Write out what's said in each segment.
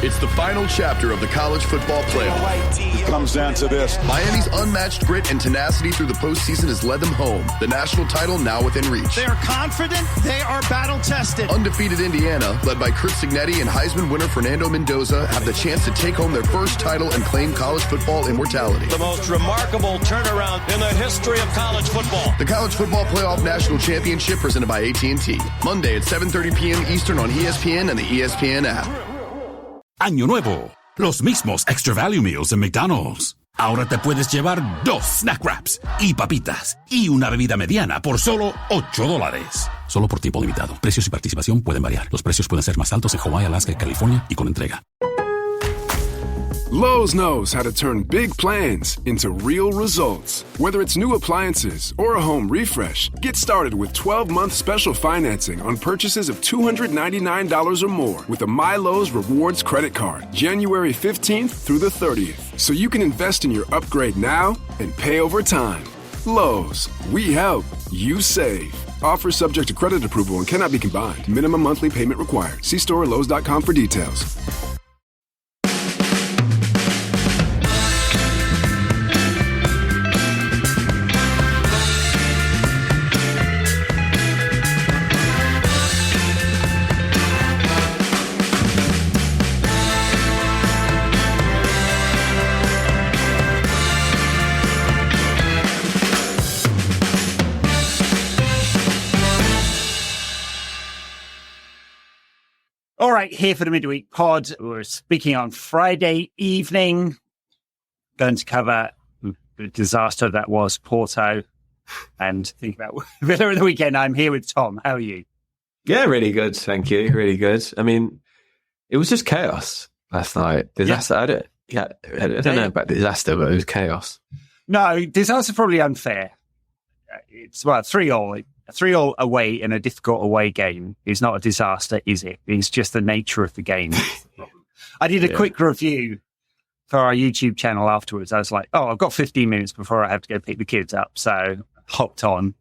It's the final chapter of the college football playoff. It comes down to this. Miami's unmatched grit and tenacity through the postseason has led them home. The national title now within reach. They are confident. They are battle-tested. Undefeated Indiana, led by Chris Signetti and Heisman winner Fernando Mendoza, have the chance to take home their first title and claim college football immortality. The most remarkable turnaround in the history of college football. The College Football Playoff National Championship presented by AT&T. Monday at 7:30 p.m. Eastern on ESPN and the ESPN app. Año nuevo, los mismos Extra Value Meals en McDonald's. Ahora te puedes llevar 2 snack wraps y papitas y una bebida mediana por solo $8. Solo por tiempo limitado. Precios y participación pueden variar. Los precios pueden ser más altos en Hawaii, Alaska y California y con entrega. Lowe's knows how to turn big plans into real results. Whether it's new appliances or a home refresh, get started with 12-month special financing on purchases of $299 or more with a MyLowe's Rewards credit card, January 15th through the 30th. So you can invest in your upgrade now and pay over time. Lowe's, we help, you save. Offer subject to credit approval and cannot be combined. Minimum monthly payment required. See store or Lowe's.com for details. All right, here for the midweek pod. We're speaking on Friday evening. Going to cover the disaster that was Porto and think about Villa of the weekend. I'm here with Tom. How are you? Yeah, really good. Thank you. Really good. I mean, it was just chaos last night. Disaster. Yeah. I don't know about disaster, but it was chaos. No, disaster probably unfair. It's 3-0. A 3-0 away in a difficult away game is not a disaster, is it? It's just the nature of the game. I did a quick review for our YouTube channel afterwards. I was like, I've got 15 minutes before I have to go pick the kids up. So hopped on,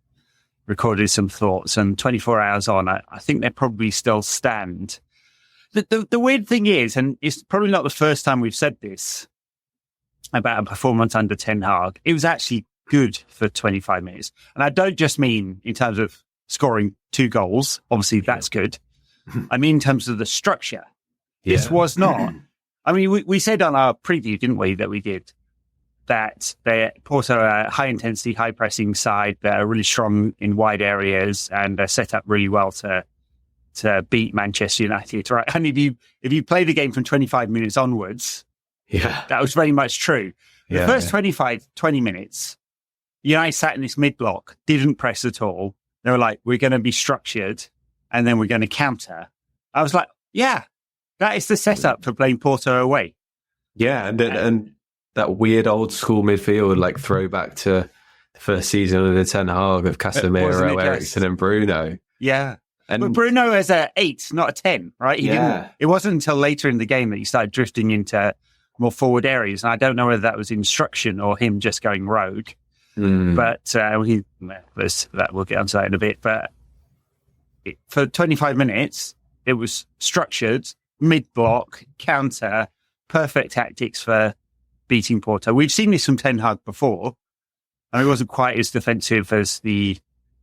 recorded some thoughts, and 24 hours on, I think they probably still stand. The weird thing is, and it's probably not the first time we've said this about a performance under Ten Hag, it was actually good for 25 minutes. And I don't just mean in terms of scoring 2 goals. Obviously, that's good. I mean in terms of the structure. Yeah. This was not. I mean, we said on our preview, didn't we, that we did, that Porto are a high-intensity, high-pressing side that are really strong in wide areas and are set up really well to beat Manchester United, right? And if you play the game from 25 minutes onwards, that was very much true. The first 20 minutes, United sat in this mid-block, didn't press at all. They were like, we're going to be structured and then we're going to counter. I was like, that is the setup for playing Porto away. Yeah, and that weird old school midfield, like throwback to the first season of the Ten Hag of Casemiro, Eriksen and Bruno. Yeah. But Bruno as a 8, not a 10, right? It wasn't until later in the game that he started drifting into more forward areas. And I don't know whether that was instruction or him just going rogue. But we'll get onto that in a bit. But for 25 minutes, it was structured, mid-block, counter, perfect tactics for beating Porto. We've seen this from Ten Hag before, and it wasn't quite as defensive as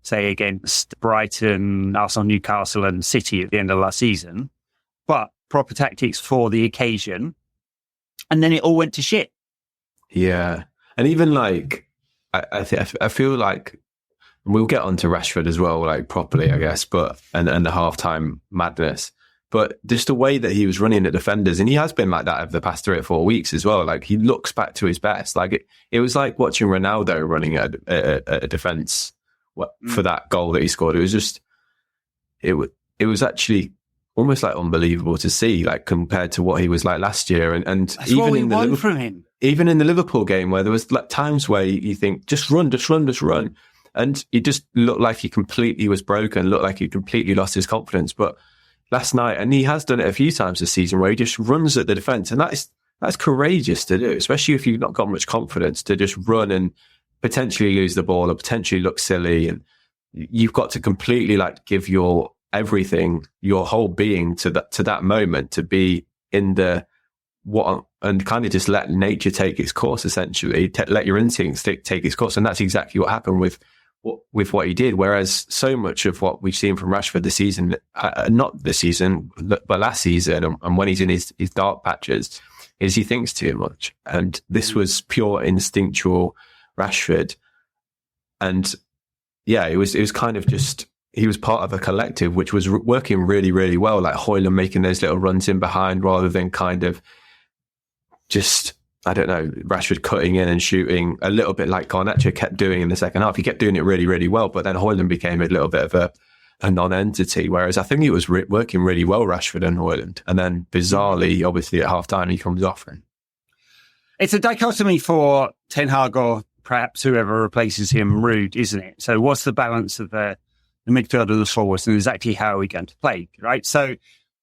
say, against Brighton, Arsenal, Newcastle, and City at the end of last season. But proper tactics for the occasion, and then it all went to shit. Yeah, and even like. I feel like we'll get onto Rashford as well, like properly, I guess, but and the halftime madness. But just the way that he was running at defenders, and he has been like that over the past 3 or 4 weeks as well. Like he looks back to his best. Like it was like watching Ronaldo running at a defense for that goal that he scored. It was just it was actually almost like unbelievable to see, like compared to what he was like last year. And that's even what we want from him. Even in the Liverpool game, where there was like times where you think, just run. And he just looked like he completely was broken, looked like he completely lost his confidence. But last night, and he has done it a few times this season, where he just runs at the defence. And that's courageous to do, especially if you've not got much confidence, to just run and potentially lose the ball or potentially look silly. And you've got to completely like give your everything, your whole being to that moment to be in and kind of just let nature take its course, essentially. Let your instincts take its course. And that's exactly what happened with what he did. Whereas so much of what we've seen from Rashford this season, not this season, but last season, and when he's in his dark patches, is he thinks too much. And this was pure instinctual Rashford. And yeah, it was kind of just, he was part of a collective which was working really, really well, like Højlund making those little runs in behind rather than kind of just, I don't know, Rashford cutting in and shooting a little bit like Garnacho kept doing in the second half. He kept doing it really, really well, but then Højlund became a little bit of a non-entity, whereas I think he was working really well, Rashford and Højlund. And then bizarrely, obviously at half-time, he comes off. It's a dichotomy for Ten Hag or perhaps whoever replaces him, Ruud, isn't it? So what's the balance of the midfield of the forwards, and exactly how are we going to play, right? So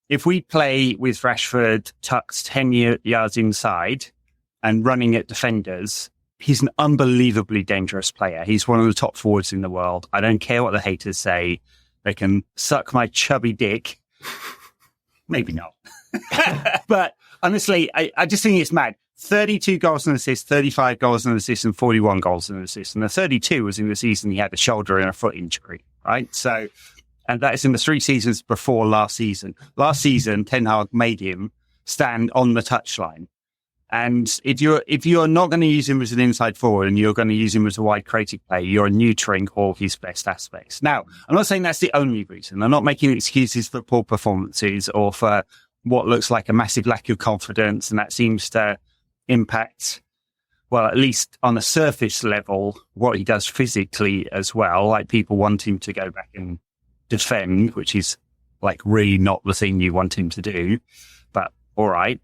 if we play with Rashford tucked 10 yards inside and running at defenders, he's an unbelievably dangerous player. He's one of the top forwards in the world. I don't care what the haters say. They can suck my chubby dick. Maybe not. But honestly, I just think it's mad. 32 goals and assists, 35 goals and assists, and 41 goals and assists. And the 32 was in the season he had a shoulder and a foot injury, right? So, and that is in the 3 seasons before last season. Last season, Ten Hag made him stand on the touchline. And if you're not going to use him as an inside forward and you're going to use him as a wide creative player, you're neutering all his best aspects. Now, I'm not saying that's the only reason. I'm not making excuses for poor performances or for what looks like a massive lack of confidence, and that seems to impact, well, at least on a surface level, what he does physically as well. Like, people want him to go back and defend, which is like really not the thing you want him to do, but all right.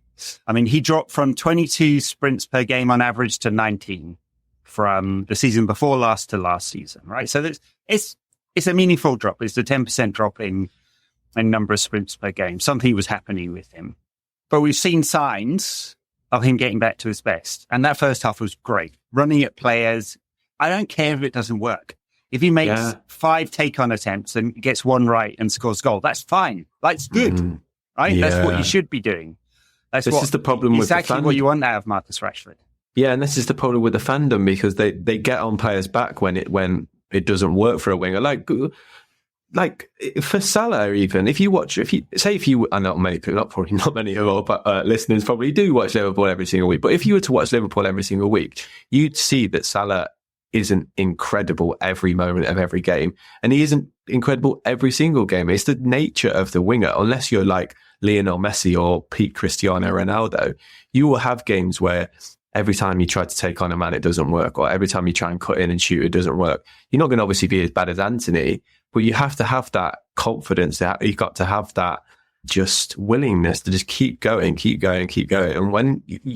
I mean, he dropped from 22 sprints per game on average to 19 from the season before last to last season, right? So it's a meaningful drop. It's a 10% drop in number of sprints per game. Something was happening with him. But we've seen signs of him getting back to his best. And that first half was great. Running at players. I don't care if it doesn't work. If he makes 5 take-on attempts and gets 1 right and scores goal, that's fine. That's good, right? Yeah. That's what you should be doing. This is the problem with exactly what you want out of Marcus Rashford. Yeah, and this is the problem with the fandom, because they get on players back when it doesn't work for a winger. Like for Salah, even if you I know many people, probably not many of our listeners probably do watch Liverpool every single week, but if you were to watch Liverpool every single week, you'd see that Salah isn't incredible every moment of every game, and he isn't incredible every single game. It's the nature of the winger. Unless you're like Lionel Messi or peak Cristiano Ronaldo, you will have games where every time you try to take on a man, it doesn't work, or every time you try and cut in and shoot, it doesn't work. You're not going to obviously be as bad as Anthony, but you have to have that confidence. You've got to have that just willingness to just keep going. And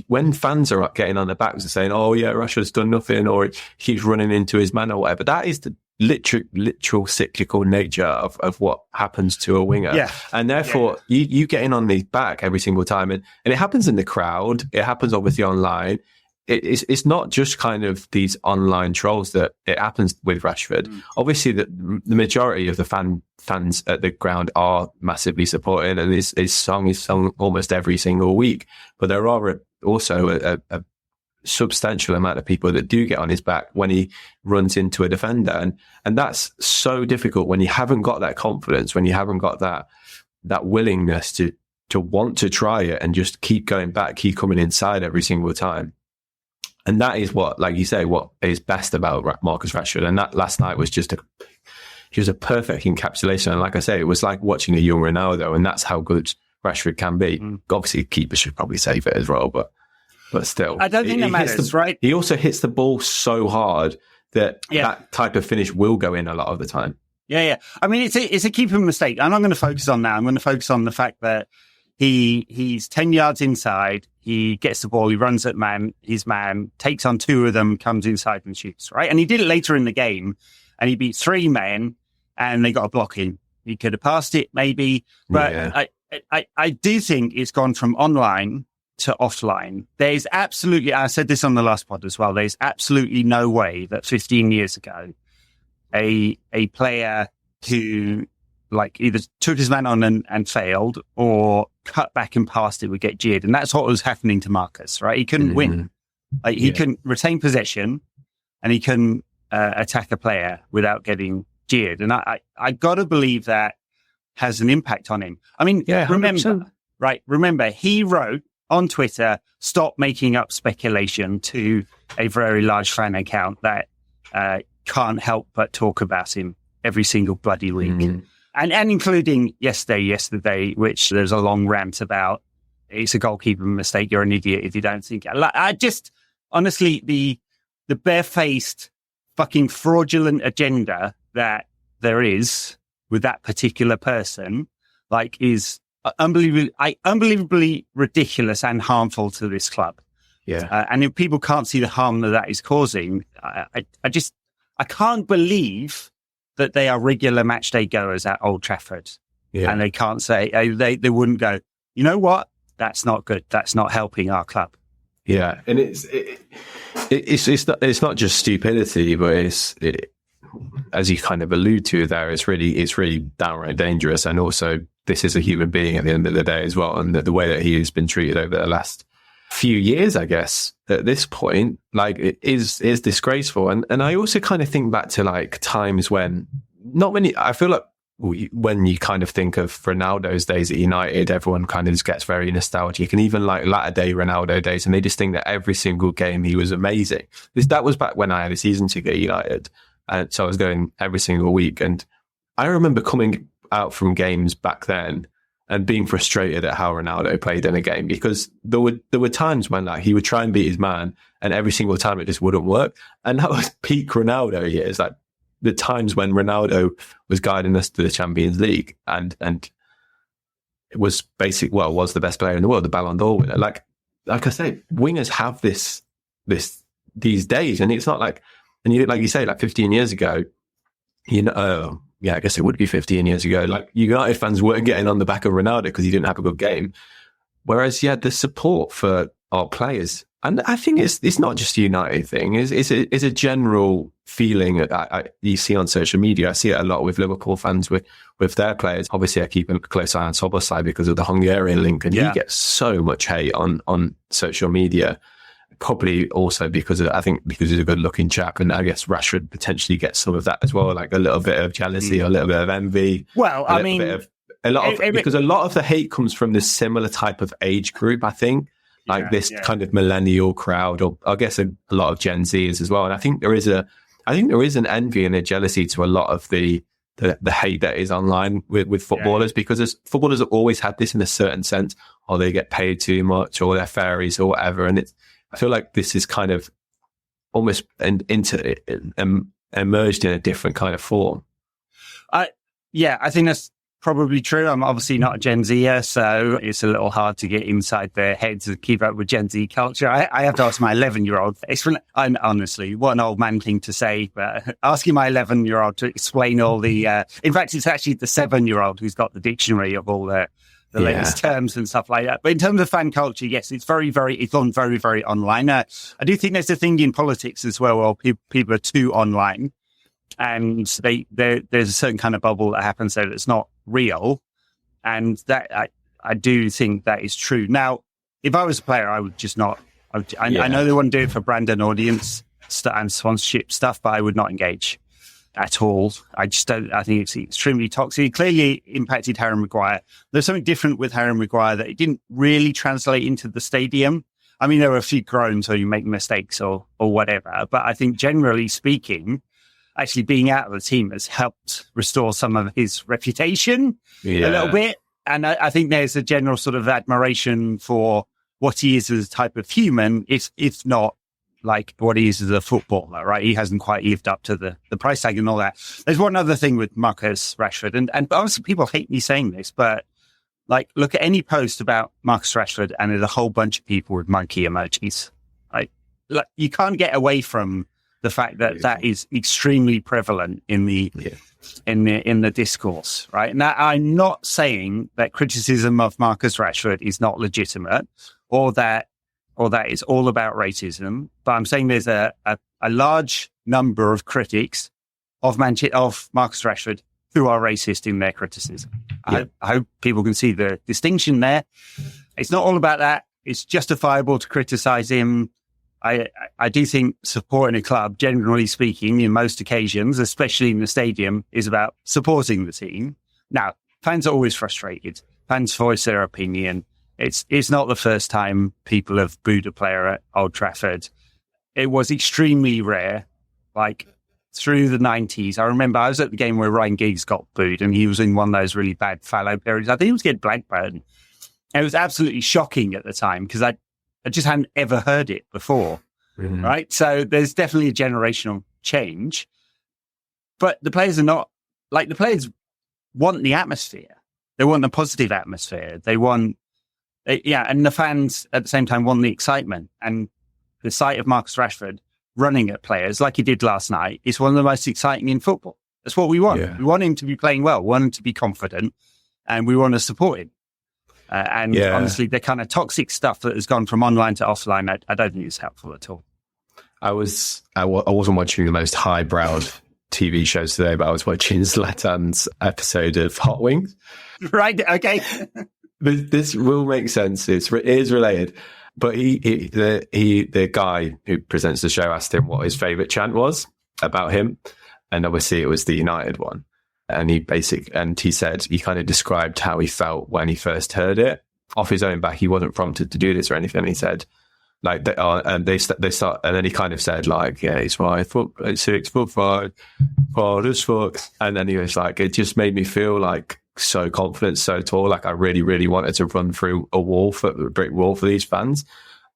when fans are getting on their backs and saying, "Oh yeah, Rashford's done nothing," or he keeps running into his man or whatever, that is the literal cyclical nature of what happens to a winger. Yeah. And therefore, you get in on his back every single time, and it happens in the crowd. It happens obviously online. It's not just kind of these online trolls that it happens with Rashford. Obviously, the majority of the fans at the ground are massively supporting, and his song is sung almost every single week. But there are also a substantial amount of people that do get on his back when he runs into a defender, and that's so difficult when you haven't got that confidence, when you haven't got that willingness to want to try it and just keep going back, keep coming inside every single time. And that is what, like you say, what is best about Marcus Rashford. And that last night was just a perfect encapsulation. And like I say, it was like watching a young Ronaldo, and that's how good Rashford can be. Obviously, keeper should probably save it as well, but still. I don't think that matters, right? He also hits the ball so hard that type of finish will go in a lot of the time. Yeah. I mean, it's a keeper mistake. I'm not going to focus on that. I'm going to focus on the fact that he's 10 yards inside. He gets the ball. He runs at his man, takes on 2 of them, comes inside and shoots, right? And he did it later in the game, and he beat 3 men, and they got a block in. He could have passed it, maybe. But I do think it's gone from online to offline. There's absolutely, I said this on the last pod as well, there's absolutely no way that 15 years ago, a player who like either took his man on and failed, or cut back and past it would get jeered. And that's what was happening to Marcus, right? He couldn't win. Like he couldn't retain possession and he couldn't attack a player without getting jeered. And I got to believe that has an impact on him. I mean, remember, he wrote on Twitter, "Stop making up speculation," to a very large fan account that can't help but talk about him every single bloody week. And including yesterday, which there's a long rant about. It's a goalkeeper mistake. You're an idiot if you don't think. I just, honestly, the barefaced fucking fraudulent agenda that there is with that particular person, like, is unbelievably ridiculous and harmful to this club. Yeah. And if people can't see the harm that is causing, I can't believe that they are regular match day goers at Old Trafford. Yeah. And they can't say, they wouldn't go, you know what? That's not good. That's not helping our club. Yeah. And it's not just stupidity, but as you kind of allude to there, it's really downright dangerous. And also, this is a human being at the end of the day as well. And the way that he has been treated over the last few years, I guess, at this point, like, it is disgraceful. And I also kind of think back to like times when I feel like when you kind of think of Ronaldo's days at United, everyone kind of just gets very nostalgic, and even like latter day Ronaldo days, and they just think that every single game he was amazing. That was back when I had a season ticket at United, and so I was going every single week. And I remember coming out from games back then and being frustrated at how Ronaldo played in a game, because there were times when like he would try and beat his man, and every single time it just wouldn't work. And that was peak Ronaldo years, like the times when Ronaldo was guiding us to the Champions League and it was was the best player in the world, the Ballon d'Or winner. Like I say, wingers have these days, and it's not like, and you, like you say, like 15 years ago, I guess it would be 15 years ago, like United fans weren't getting on the back of Ronaldo because he didn't have a good game. Whereas, the support for our players, and I think it's not just a United thing, it's a general feeling that you see on social media. I see it a lot with Liverpool fans with their players. Obviously, I keep a close eye on Szoboszlai because of the Hungarian link, and he gets so much hate on social media. Probably also because he's a good-looking chap, and I guess Rashford potentially gets some of that as well, like a little bit of jealousy, or a little bit of envy. Well, because a lot of the hate comes from this similar type of age group, I think, like this kind of millennial crowd, or I guess a lot of Gen Zs as well. And I think there is an envy and a jealousy to a lot of the hate that is online with footballers, because footballers have always had this in a certain sense, or they get paid too much, or they're fairies or whatever, and I feel like this is kind of almost emerged in a different kind of form. I think that's probably true. I'm obviously not a Gen Zer, so it's a little hard to get inside their heads and keep up with Gen Z culture. I have to ask my 11-year-old. Honestly, what an old man thing to say, but asking my 11-year-old to explain all the... in fact, it's actually the 7-year-old who's got the dictionary of all the latest terms and stuff like that. But in terms of fan culture, yes, it's gone very, very online. I do think there's a thing in politics as well where people are too online, and there's a certain kind of bubble that happens there that's not real. And that I do think that is true. Now, if I was a player, I would just not. I know they want to do it for brand and audience and sponsorship stuff, but I would not engage at all. I just don't. I think it's extremely toxic. It clearly impacted Harry Maguire. There's something different with Harry Maguire that it didn't really translate into the stadium. I mean, there were a few groans or you make mistakes or whatever, but I think generally speaking, actually being out of the team has helped restore some of his reputation a little bit. And I think there's a general sort of admiration for what he is as a type of human, if not like what he is as a footballer, right? He hasn't quite lived up to the price tag and all that. There's one other thing with Marcus Rashford, and obviously people hate me saying this, but like, look at any post about Marcus Rashford and there's a whole bunch of people with monkey emojis. Like you can't get away from the fact that is extremely prevalent in the discourse, right? Now, I'm not saying that criticism of Marcus Rashford is not legitimate, or that it's all about racism. But I'm saying there's a large number of critics of Marcus Rashford who are racist in their criticism. I hope people can see the distinction there. It's not all about that. It's justifiable to criticize him. I do think supporting a club, generally speaking, in most occasions, especially in the stadium, is about supporting the team. Now, fans are always frustrated. Fans voice their opinion. It's not the first time people have booed a player at Old Trafford. It was extremely rare. Like, through the 90s, I remember I was at the game where Ryan Giggs got booed, and he was in one of those really bad fallow periods. I think he was getting Blackburn. And it was absolutely shocking at the time because I just hadn't ever heard it before, right? So there's definitely a generational change. But the players are not, like, the players want the atmosphere. They want the positive atmosphere. They want, and the fans at the same time want the excitement. And the sight of Marcus Rashford running at players like he did last night is one of the most exciting in football. That's what we want. Yeah. We want him to be playing well, we want him to be confident, and we want to support him. Honestly, the kind of toxic stuff that has gone from online to offline, I don't think it's helpful at all. I wasn't watching the most highbrow TV shows today, but I was watching Zlatan's episode of Hot Wings. Right, okay. This will make sense. It is related. But the guy who presents the show asked him what his favourite chant was about him. And obviously it was the United one. And he said he kind of described how he felt when he first heard it off his own back. He wasn't prompted to do this or anything. He said, like, they start, and then he kind of said, like, yeah, he's 5 foot, 6 foot 5, hard as fuck. And then he was like, it just made me feel like so confident, so tall. Like, I really, really wanted to run through a brick wall for these fans.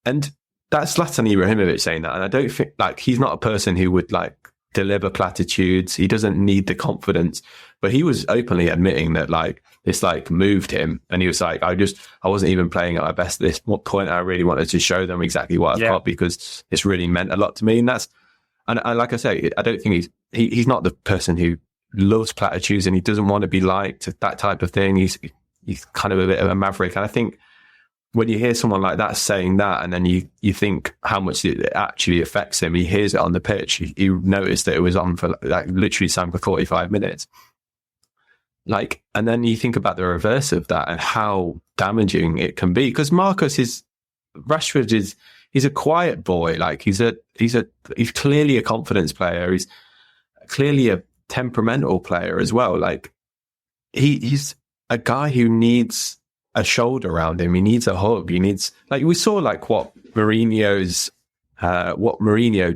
And that's Zlatan Ibrahimovic saying that. And I don't think, like, he's not a person who would, like, deliver platitudes. He doesn't need the confidence, but he was openly admitting that, like, this, like, moved him. And he was like, I wasn't even playing at my best at this point. I really wanted to show them exactly what I've got, because it's really meant a lot to me. And like I say, I don't think he's not the person who loves platitudes, and he doesn't want to be liked, that type of thing. He's kind of a bit of a maverick. And I think when you hear someone like that saying that, and then you think how much it actually affects him, he hears it on the pitch. He noticed that it was on for, like, literally sang for 45 minutes. Like, and then you think about the reverse of that and how damaging it can be. Because Rashford he's a quiet boy. Like, he's clearly a confidence player. He's clearly a temperamental player as well. Like, he's a guy who needs a shoulder around him. He needs a hug. He needs, like, we saw, like, what Mourinho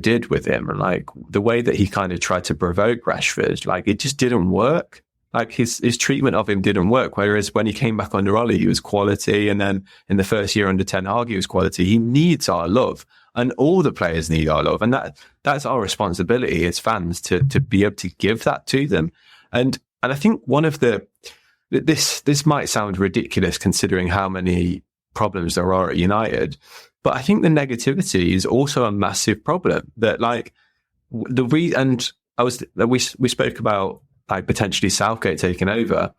did with him, and, like, the way that he kind of tried to provoke Rashford, like, it just didn't work. Like, his treatment of him didn't work. Whereas when he came back under Ollie, he was quality, and then in the first year under Ten Hag, he was quality. He needs our love, and all the players need our love, and that's our responsibility as fans to be able to give that to them. And I think one of this might sound ridiculous considering how many problems there are at United, but I think the negativity is also a massive problem. That, like, we spoke about, like, potentially Southgate taking over,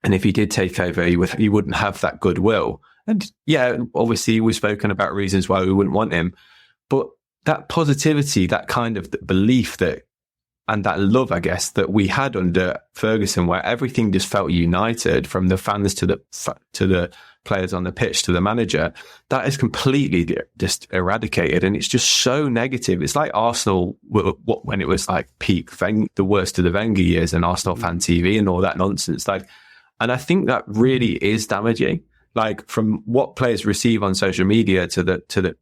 and if he did take over, he wouldn't have that goodwill. And yeah, obviously we've spoken about reasons why we wouldn't want him, but that positivity, that kind of belief that, and that love, I guess, that we had under Ferguson, where everything just felt united, from the fans to the players on the pitch to the manager, that is completely just eradicated. And it's just so negative. It's like Arsenal, when it was like peak, the worst of the Wenger years, and Arsenal fan TV and all that nonsense. Like, and I think that really is damaging. Like, from what players receive on social media to the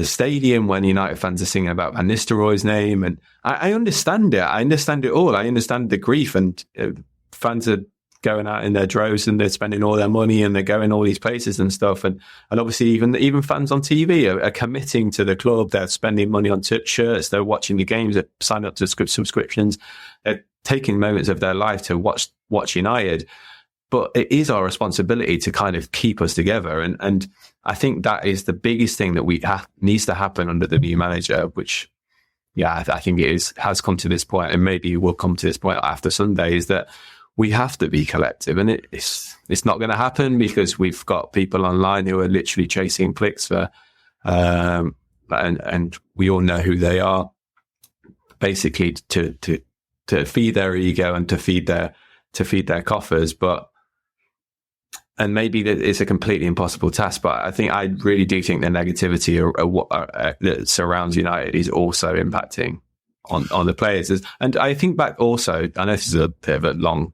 stadium when United fans are singing about Van Nistelrooy's name. And I understand it. I understand it all. I understand the grief, and fans are going out in their droves, and they're spending all their money, and they're going all these places and stuff. And obviously even fans on TV are committing to the club. They're spending money on shirts. They're watching the games. They're signing up to subscriptions. They're taking moments of their life to watch United. But it is our responsibility to kind of keep us together. And I think that is the biggest thing that needs to happen under the new manager, which, I think has come to this point, and maybe will come to this point after Sunday, is that we have to be collective. And it's not going to happen because we've got people online who are literally chasing clicks for, and we all know who they are, basically to feed their ego and to feed their to feed their coffers, and maybe it's a completely impossible task, but I really do think the negativity that surrounds United is also impacting on the players. And I think back also, I know this is a bit of a long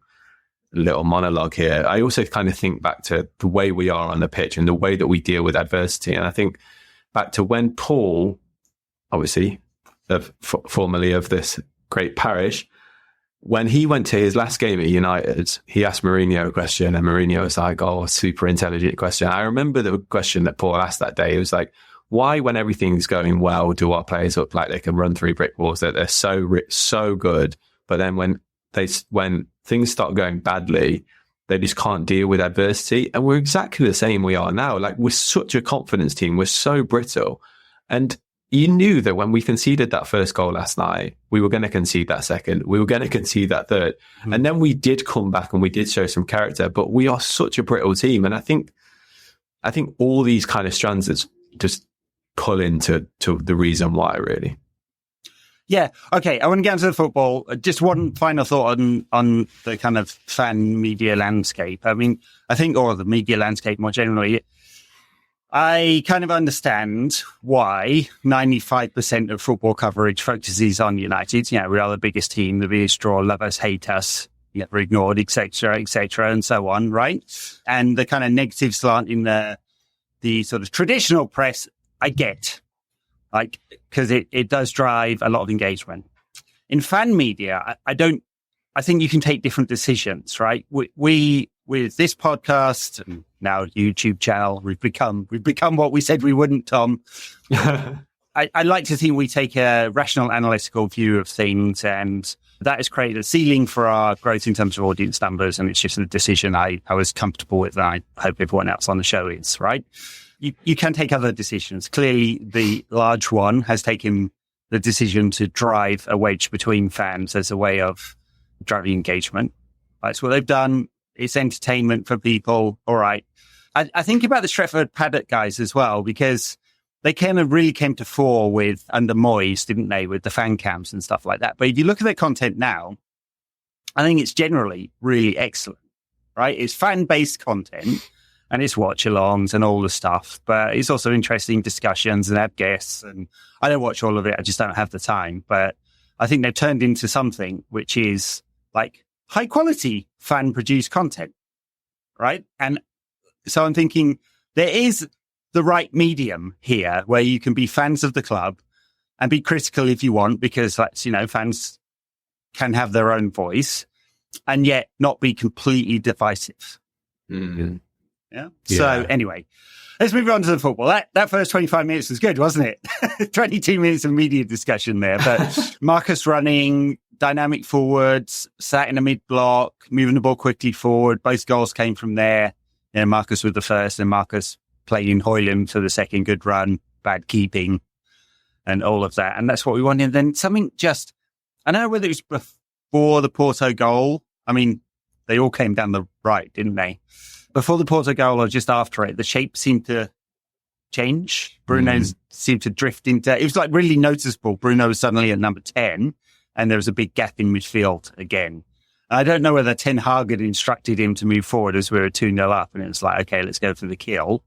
little monologue here, I also kind of think back to the way we are on the pitch and the way that we deal with adversity. And I think back to when Paul, obviously, formerly of this great parish, when he went to his last game at United, he asked Mourinho a question, and Mourinho was like, "Oh, super intelligent question." I remember the question that Paul asked that day. It was like, "Why, when everything's going well, do our players look like they can run through brick walls? That they're so good, but then when things start going badly, they just can't deal with adversity." And we're exactly the same we are now. Like, we're such a confidence team. We're so brittle, and you knew that when we conceded that first goal last night, we were going to concede that second. We were going to concede that third. Mm-hmm. And then we did come back and we did show some character, but we are such a brittle team. And I think all these kind of strands just pull into the reason why, really. Yeah. Okay. I want to get into the football. Just one final thought on the kind of fan media landscape. I mean, or the media landscape more generally. I kind of understand why 95% of football coverage focuses on United. You know, we are the biggest team, the biggest draw, love us, hate us, we're ignored, etc., and so on, right? And the kind of negative slant in the sort of traditional press, I get, like, because it does drive a lot of engagement. In fan media, I think you can take different decisions, right? We with this podcast and now YouTube channel, we've become what we said we wouldn't, Tom. I like to think we take a rational, analytical view of things, and that has created a ceiling for our growth in terms of audience numbers, and it's just a decision I was comfortable with, and I hope everyone else on the show is, right? You can take other decisions. Clearly, the large one has taken the decision to drive a wedge between fans as a way of driving engagement. That's what they've done. It's entertainment for people. All right. I think about the Stretford Paddock guys as well, because they kind of really came to fore with under Moyes, didn't they, with the fan cams and stuff like that. But if you look at their content now, I think it's generally really excellent, right? It's fan-based content and it's watch-alongs and all the stuff, but it's also interesting discussions and have guests. And I don't watch all of it. I just don't have the time. But I think they've turned into something which is like high quality fan produced content, right? And so I'm thinking there is the right medium here where you can be fans of the club and be critical if you want, because that's, fans can have their own voice and yet not be completely divisive. Mm-hmm. Yeah. So anyway, let's move on to the football. That first 25 minutes was good, wasn't it? 22 minutes of media discussion there, but Marcus running, dynamic forwards, sat in a mid-block, moving the ball quickly forward. Both goals came from there. Marcus with the first, and Marcus played in Hoyland for the second. Good run, bad keeping, and all of that. And that's what we wanted. And then something just, I don't know whether it was before the Porto goal. I mean, they all came down the right, didn't they? Before the Porto goal or just after it, the shape seemed to change. Bruno seemed to drift into, it was like really noticeable. Bruno was suddenly at number 10. And there was a big gap in midfield again. I don't know whether Ten Hag had instructed him to move forward as we were 2-0 up, and it was like, okay, let's go for the kill.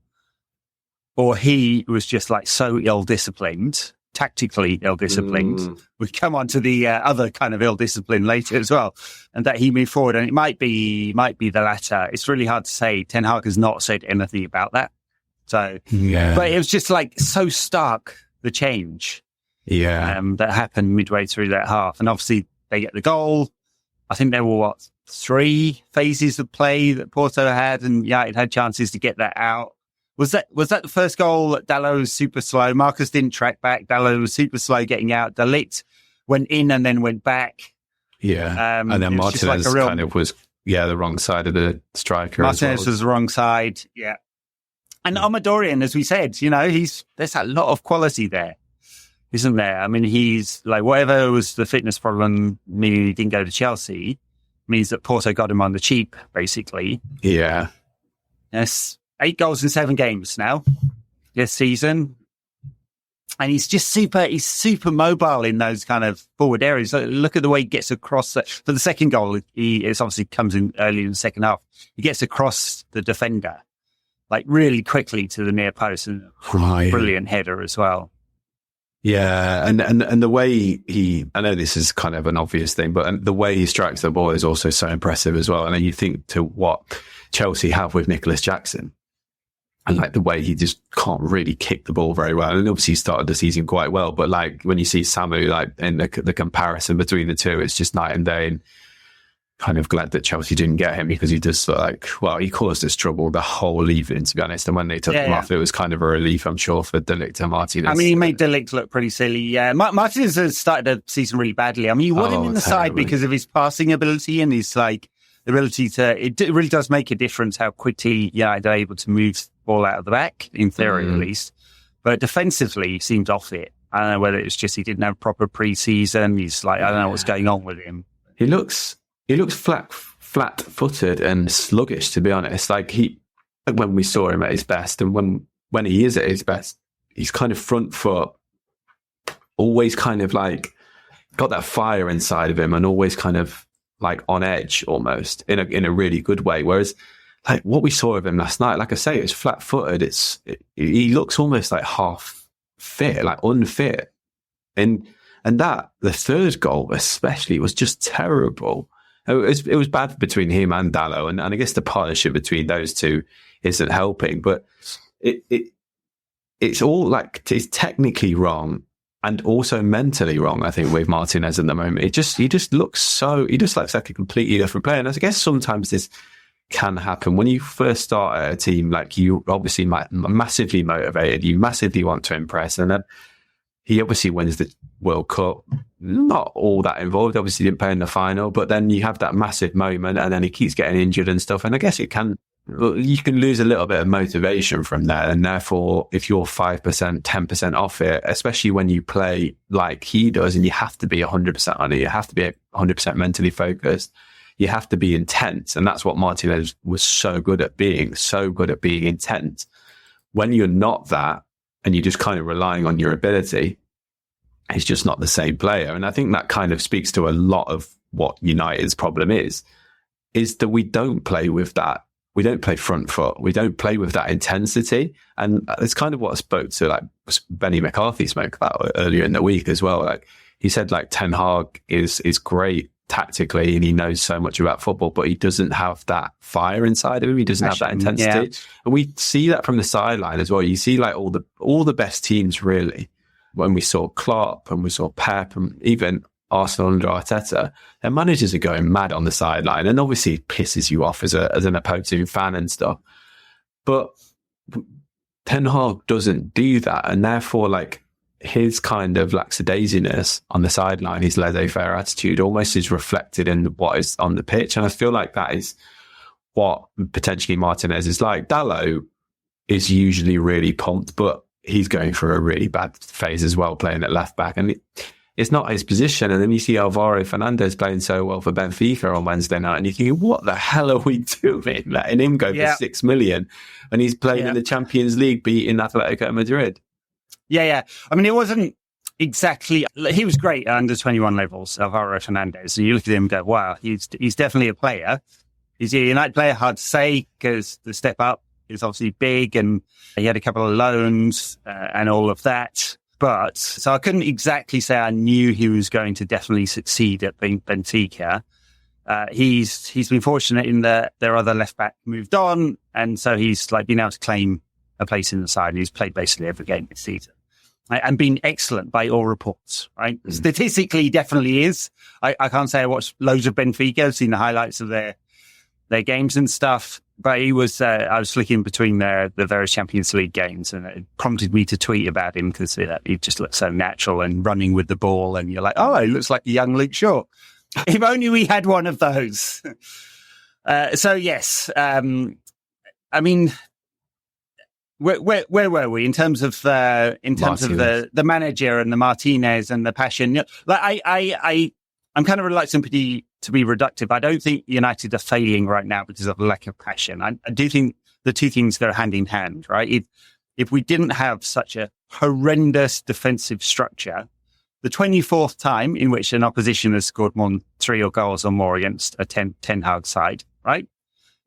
Or he was just like so ill-disciplined, tactically ill-disciplined. We'll come on to the other kind of ill-discipline later as well, and that he moved forward. And it might be the latter. It's really hard to say. Ten Hag has not said anything about that. So, but it was just like so stark, the change. Yeah. That happened midway through that half. And obviously they get the goal. I think there were 3 phases of play that Porto had, and it had chances to get that out. Was that the first goal that Dalot was super slow? Marcus didn't track back. Dalot was super slow getting out. De Ligt went in and then went back. Yeah. And then Martinez kind of was the wrong side of the striker. Martinez was the wrong side. Yeah. And Amadorian, as we said, there's a lot of quality there. Isn't there? I mean, he's like, whatever was the fitness problem, meaning he didn't go to Chelsea, means that Porto got him on the cheap, basically. Yeah. Yes. 8 goals in 7 games now this season. And he's just super mobile in those kind of forward areas. Look at the way he gets across. For the second goal, it obviously comes in early in the second half. He gets across the defender, like really quickly to the near post, and brilliant header as well. Yeah, and the way I know this is kind of an obvious thing, but the way he strikes the ball is also so impressive as well. And then you think to what Chelsea have with Nicholas Jackson. And like the way he just can't really kick the ball very well. And obviously he started the season quite well, but like when you see Samu, like in the comparison between the two, it's just night and day. And kind of glad that Chelsea didn't get him, because he just he caused us trouble the whole evening, to be honest. And when they took him off, it was kind of a relief, I'm sure, for De Ligt and Martinez. I mean, he made De Ligt look pretty silly. Yeah, Martinez has started the season really badly. I mean, you want him in the side because of his passing ability and his ability to. It really does make a difference how quickly they're able to move ball out of the back, in theory at least. But defensively, he seemed off it. I don't know whether it's just he didn't have proper pre-season. He's I don't know what's going on with him. He looks flat-footed and sluggish, to be honest. Like when we saw him at his best, and when he is at his best, he's kind of front foot, always kind of like got that fire inside of him, and always kind of like on edge almost in a really good way. Whereas like what we saw of him last night, like I say, it's flat-footed. He looks almost like half fit, like unfit. And that, the third goal especially, was just terrible. It was bad between him and Dalot. And I guess the partnership between those two isn't helping. But it's all like, it's technically wrong and also mentally wrong, I think, with Martinez at the moment. He just looks like a completely different player. And I guess sometimes this can happen when you first start at a team. Like, you obviously massively motivated, you massively want to impress, and then he obviously wins the World Cup, not all that involved, obviously didn't play in the final, but then you have that massive moment and then he keeps getting injured and stuff, and I guess you can lose a little bit of motivation from that. And therefore, if you're 5%, 10% off it, especially when you play like he does and you have to be 100% on it, you have to be 100% mentally focused, you have to be intense. And that's what Martinez was so good at being intense. When you're not that, and you're just kind of relying on your ability, he's just not the same player. And I think that kind of speaks to a lot of what United's problem is that we don't play with that. We don't play front foot. We don't play with that intensity. And it's kind of what I spoke to, like, Benny McCarthy spoke about earlier in the week as well. Like, he said, like, Ten Hag is great tactically and he knows so much about football, but he doesn't have that fire inside of him. He doesn't have that intensity. Yeah. And we see that from the sideline as well. You see, like, all the best teams, really, when we saw Klopp and we saw Pep and even Arsenal under Arteta, their managers are going mad on the sideline, and obviously it pisses you off as an opposing fan and stuff. But Ten Hag doesn't do that, and therefore, like, his kind of lackadaisiness on the sideline, his laissez-faire attitude, almost is reflected in what is on the pitch. And I feel like that is what potentially Martinez is like. Dalot is usually really pumped, but he's going through a really bad phase as well, playing at left back. And it's not his position. And then you see Alvaro Fernandez playing so well for Benfica on Wednesday night, and you think, what the hell are we doing? Letting him go for 6 million, and he's playing in the Champions League, beating Atletico Madrid. Yeah. I mean, it wasn't exactly. He was great at under 21 levels, Alvaro Fernandez. So you look at him and go, wow, he's definitely a player. He's a United player, hard to say, because the step up is obviously big, and he had a couple of loans and all of that. But so I couldn't exactly say I knew he was going to definitely succeed at Benfica. He's been fortunate in that their other left back moved on, and so he's like been able to claim a place in the side. He's played basically every game this season and been excellent by all reports, right? Mm. Statistically, he definitely is. I can't say I watched loads of Benfica. I've seen the highlights of their games and stuff, but he was, I was flicking between the various Champions League games, and it prompted me to tweet about him because he just looks so natural and running with the ball. And you're like, oh, he looks like a young Luke Shaw. If only we had one of those. So yes, I mean, where were we in terms of the manager and the Martinez and the passion? Like I'm kind of reluctant to be reductive. I don't think United are failing right now because of lack of passion. I do think the two things go hand in hand, right? if we didn't have such a horrendous defensive structure, the 24th time in which an opposition has scored more than 3 goals or more against a Ten Hag side, right?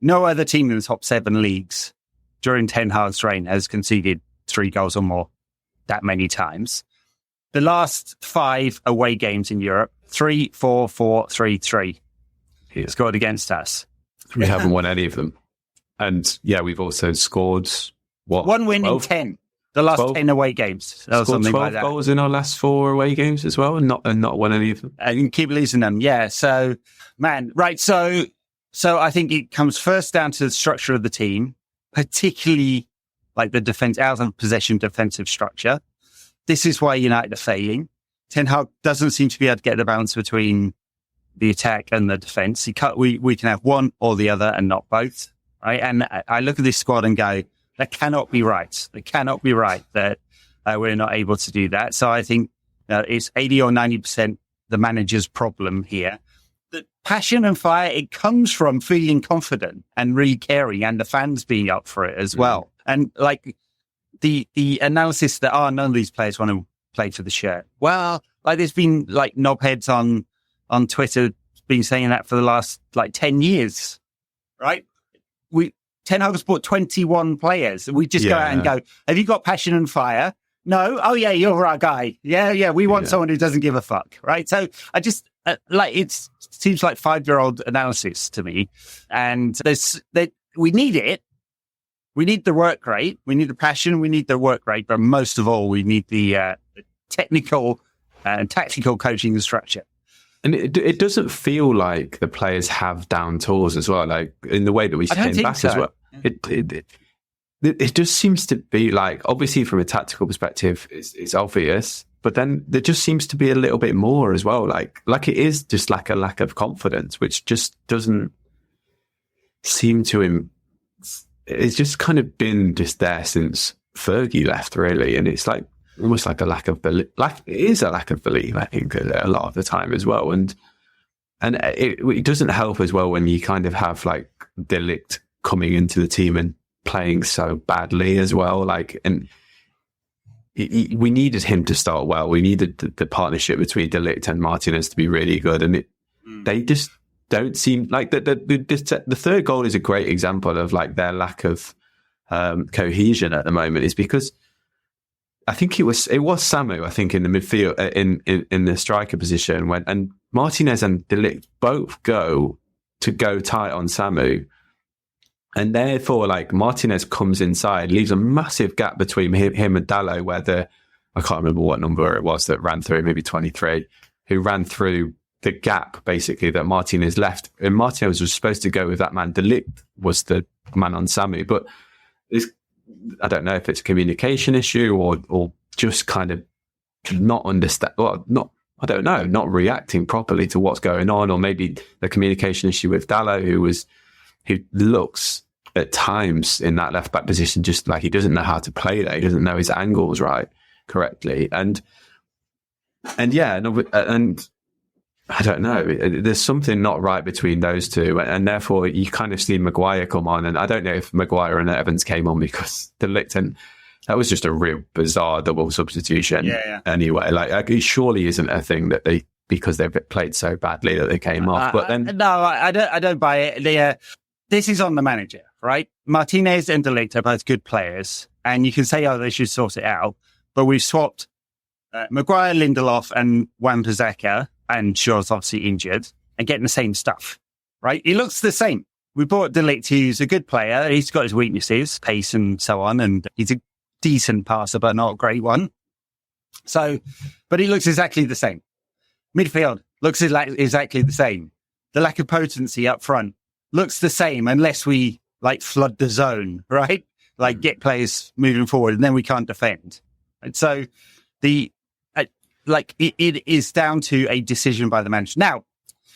No other team in the top 7 leagues during Ten Hag's reign has conceded 3 goals or more that many times. The last 5 away games in Europe, 3-4-4, 3-3 scored against us. We haven't won any of them. And yeah, we've also scored, 1 win 12? In 10. The last 12? 10 away games. Scored 12 like goals in our last 4 away games as well, and not won any of them. And keep losing them. Yeah. So, man, right. So I think it comes first down to the structure of the team, particularly like the defense, out of possession defensive structure. This is why United are failing. Ten Hag doesn't seem to be able to get the balance between the attack and the defense. We can have one or the other and not both. Right. And I look at this squad and go, that cannot be right. It cannot be right that we're not able to do that. So I think it's 80 or 90% the manager's problem here. The passion and fire, it comes from feeling confident and really caring, and the fans being up for it as well. And like the analysis that none of these players want to play for the shirt. Well, like there's been like knobheads on Twitter been saying that for the last like 10 years, right? Ten Hag's bought 21 players. We just go out and go, have you got passion and fire? No. Oh yeah, you're our guy. Yeah. We want someone who doesn't give a fuck. Right. So I just it seems like 5-year-old analysis to me. And we need it. We need the work rate. We need the passion. We need the work rate. But most of all, we need the technical and tactical coaching and structure. And it doesn't feel like the players have down tools as well, like in the way that we came back as well. It just seems to be like, obviously from a tactical perspective, it's obvious, but then there just seems to be a little bit more as well. Like it is just like a lack of confidence, which just doesn't seem to him. It's just kind of been just there since Fergie left, really, and it's like almost like a lack of belief. Like it is a lack of belief, I think, a lot of the time as well, and it doesn't help as well when you kind of have like De Ligt coming into the team and playing so badly as well. Like, and we needed him to start well. We needed the partnership between De Ligt and Martinez to be really good, and they just don't seem like the third goal is a great example of like their lack of cohesion at the moment. Is because I think it was Samu, I think, in the midfield in the striker position and Martinez and De Ligt both go tight on Samu. And therefore, like, Martinez comes inside, leaves a massive gap between him and Dalot, where I can't remember what number it was that ran through, maybe 23, who ran through the gap, basically, that Martinez left. And Martinez was supposed to go with that man. De Ligt was the man on Samu. But I don't know if it's a communication issue or just kind of not understand, I don't know, not reacting properly to what's going on, or maybe the communication issue with Dalot, who looks at times in that left back position just like he doesn't know how to play there. He doesn't know his angles correctly. And I don't know, there's something not right between those two. And therefore you kind of see Maguire come on. And I don't know if Maguire and Evans came on because De Ligt, and that was just a real bizarre double substitution. Yeah. Anyway, like it surely isn't a thing that because they've played so badly that they came off. But then no, I don't buy it. This is on the manager, right? Martinez and De Ligt are both good players, and you can say, they should sort it out. But we've swapped Maguire, Lindelof, and Wan-Bissaka, and Shaw's obviously injured, and getting the same stuff, right? He looks the same. We bought De Ligt, who's a good player. He's got his weaknesses, pace and so on, and he's a decent passer, but not a great one. So, but he looks exactly the same. Midfield looks exactly the same. The lack of potency up front looks the same unless we like flood the zone, right? Like get players moving forward, and then we can't defend. And so it is down to a decision by the manager. Now,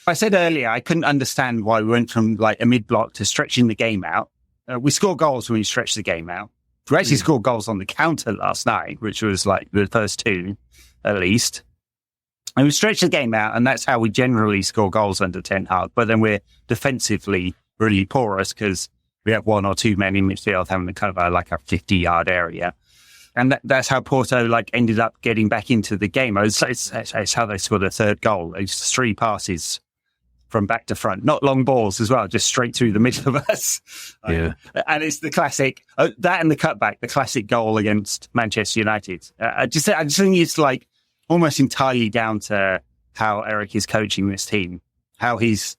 I said earlier, I couldn't understand why we went from like a mid-block to stretching the game out. We score goals when we stretch the game out. We actually scored goals on the counter last night, which was like the first 2 at least. And we stretch the game out, and that's how we generally score goals under Ten Hag. But then we're defensively really porous because we have 1 or 2 men in midfield having to cover like a 50-yard area. And that's how Porto ended up getting back into the game. It's how they scored a third goal. It's 3 passes from back to front, not long balls as well, just straight through the middle of us. Yeah. And it's the classic, that and the cutback, the classic goal against Manchester United. I just think it's almost entirely down to how Erik is coaching this team. How he's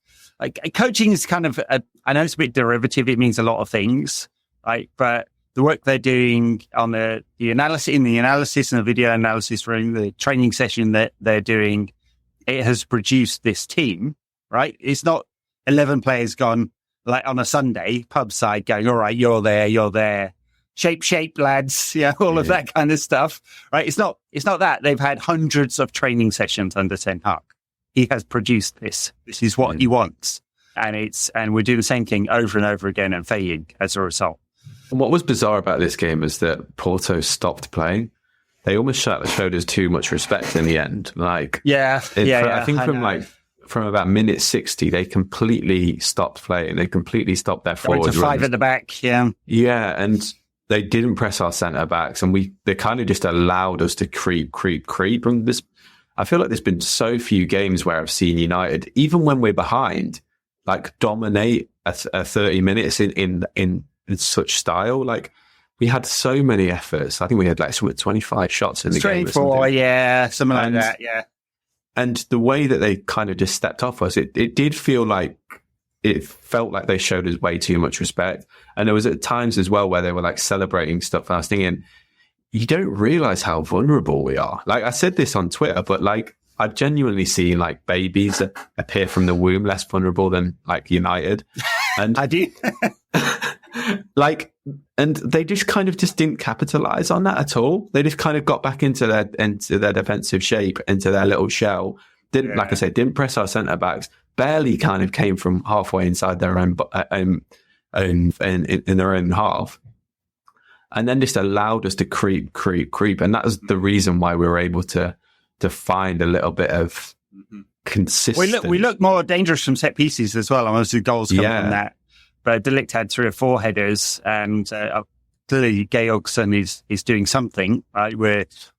coaching is kind of, I know it's a bit derivative. It means a lot of things, right? But the work they're doing on the analysis, in the analysis and the video analysis room, the training session that they're doing, it has produced this team. Right? It's not 11 players gone on a Sunday pub side going, all right, you're there. Shape, lads. Yeah. All of that kind of stuff. Right. It's not that. They've had hundreds of training sessions under Ten Hag. He has produced this. This is what he wants. And we're doing the same thing over and over again and failing as a result. And what was bizarre about this game is that Porto stopped playing. They almost showed us too much respect in the end. I think from about minute 60, they completely stopped playing. They completely stopped their forward runs. 5 at the back, yeah. Yeah, and they didn't press our centre-backs, and they kind of just allowed us to creep. And I feel like there's been so few games where I've seen United, even when we're behind, dominate a 30 minutes in such style. We had so many efforts. I think we had 25 shots in the game. 24, yeah, something like that, yeah. And the way that they kind of just stepped off us, it did feel like, it felt like they showed us way too much respect. And there was at times as well where they were celebrating stuff. And I was thinking, you don't realize how vulnerable we are. I said this on Twitter, but I've genuinely seen babies appear from the womb less vulnerable than United. And I do. and they just kind of didn't capitalize on that at all. They just kind of got back into their defensive shape, into their little shell. Didn't press our centre backs. Barely kind of came from halfway inside their own in their own half, and then just allowed us to creep. And that was the reason why we were able to find a little bit of consistent. We look more dangerous from set pieces as well. Almost the goals come from that. But De Ligt had 3 or 4 headers, and clearly Georgsson is doing something. Right?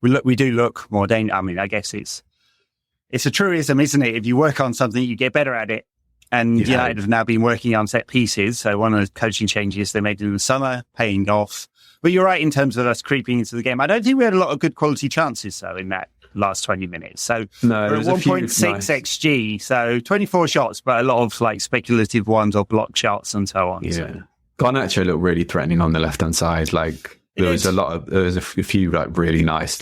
We do look more dangerous. I mean, I guess it's a truism, isn't it? If you work on something, you get better at it. And United have now been working on set pieces. So one of the coaching changes they made in the summer, paying off. But you're right in terms of us creeping into the game. I don't think we had a lot of good quality chances, though, in that last 20 minutes. So no, we're at 1.6 XG, so 24 shots, but a lot of speculative ones or block shots and so on. Yeah. So. Garnacho looked really threatening on the left-hand side. There was a few really nice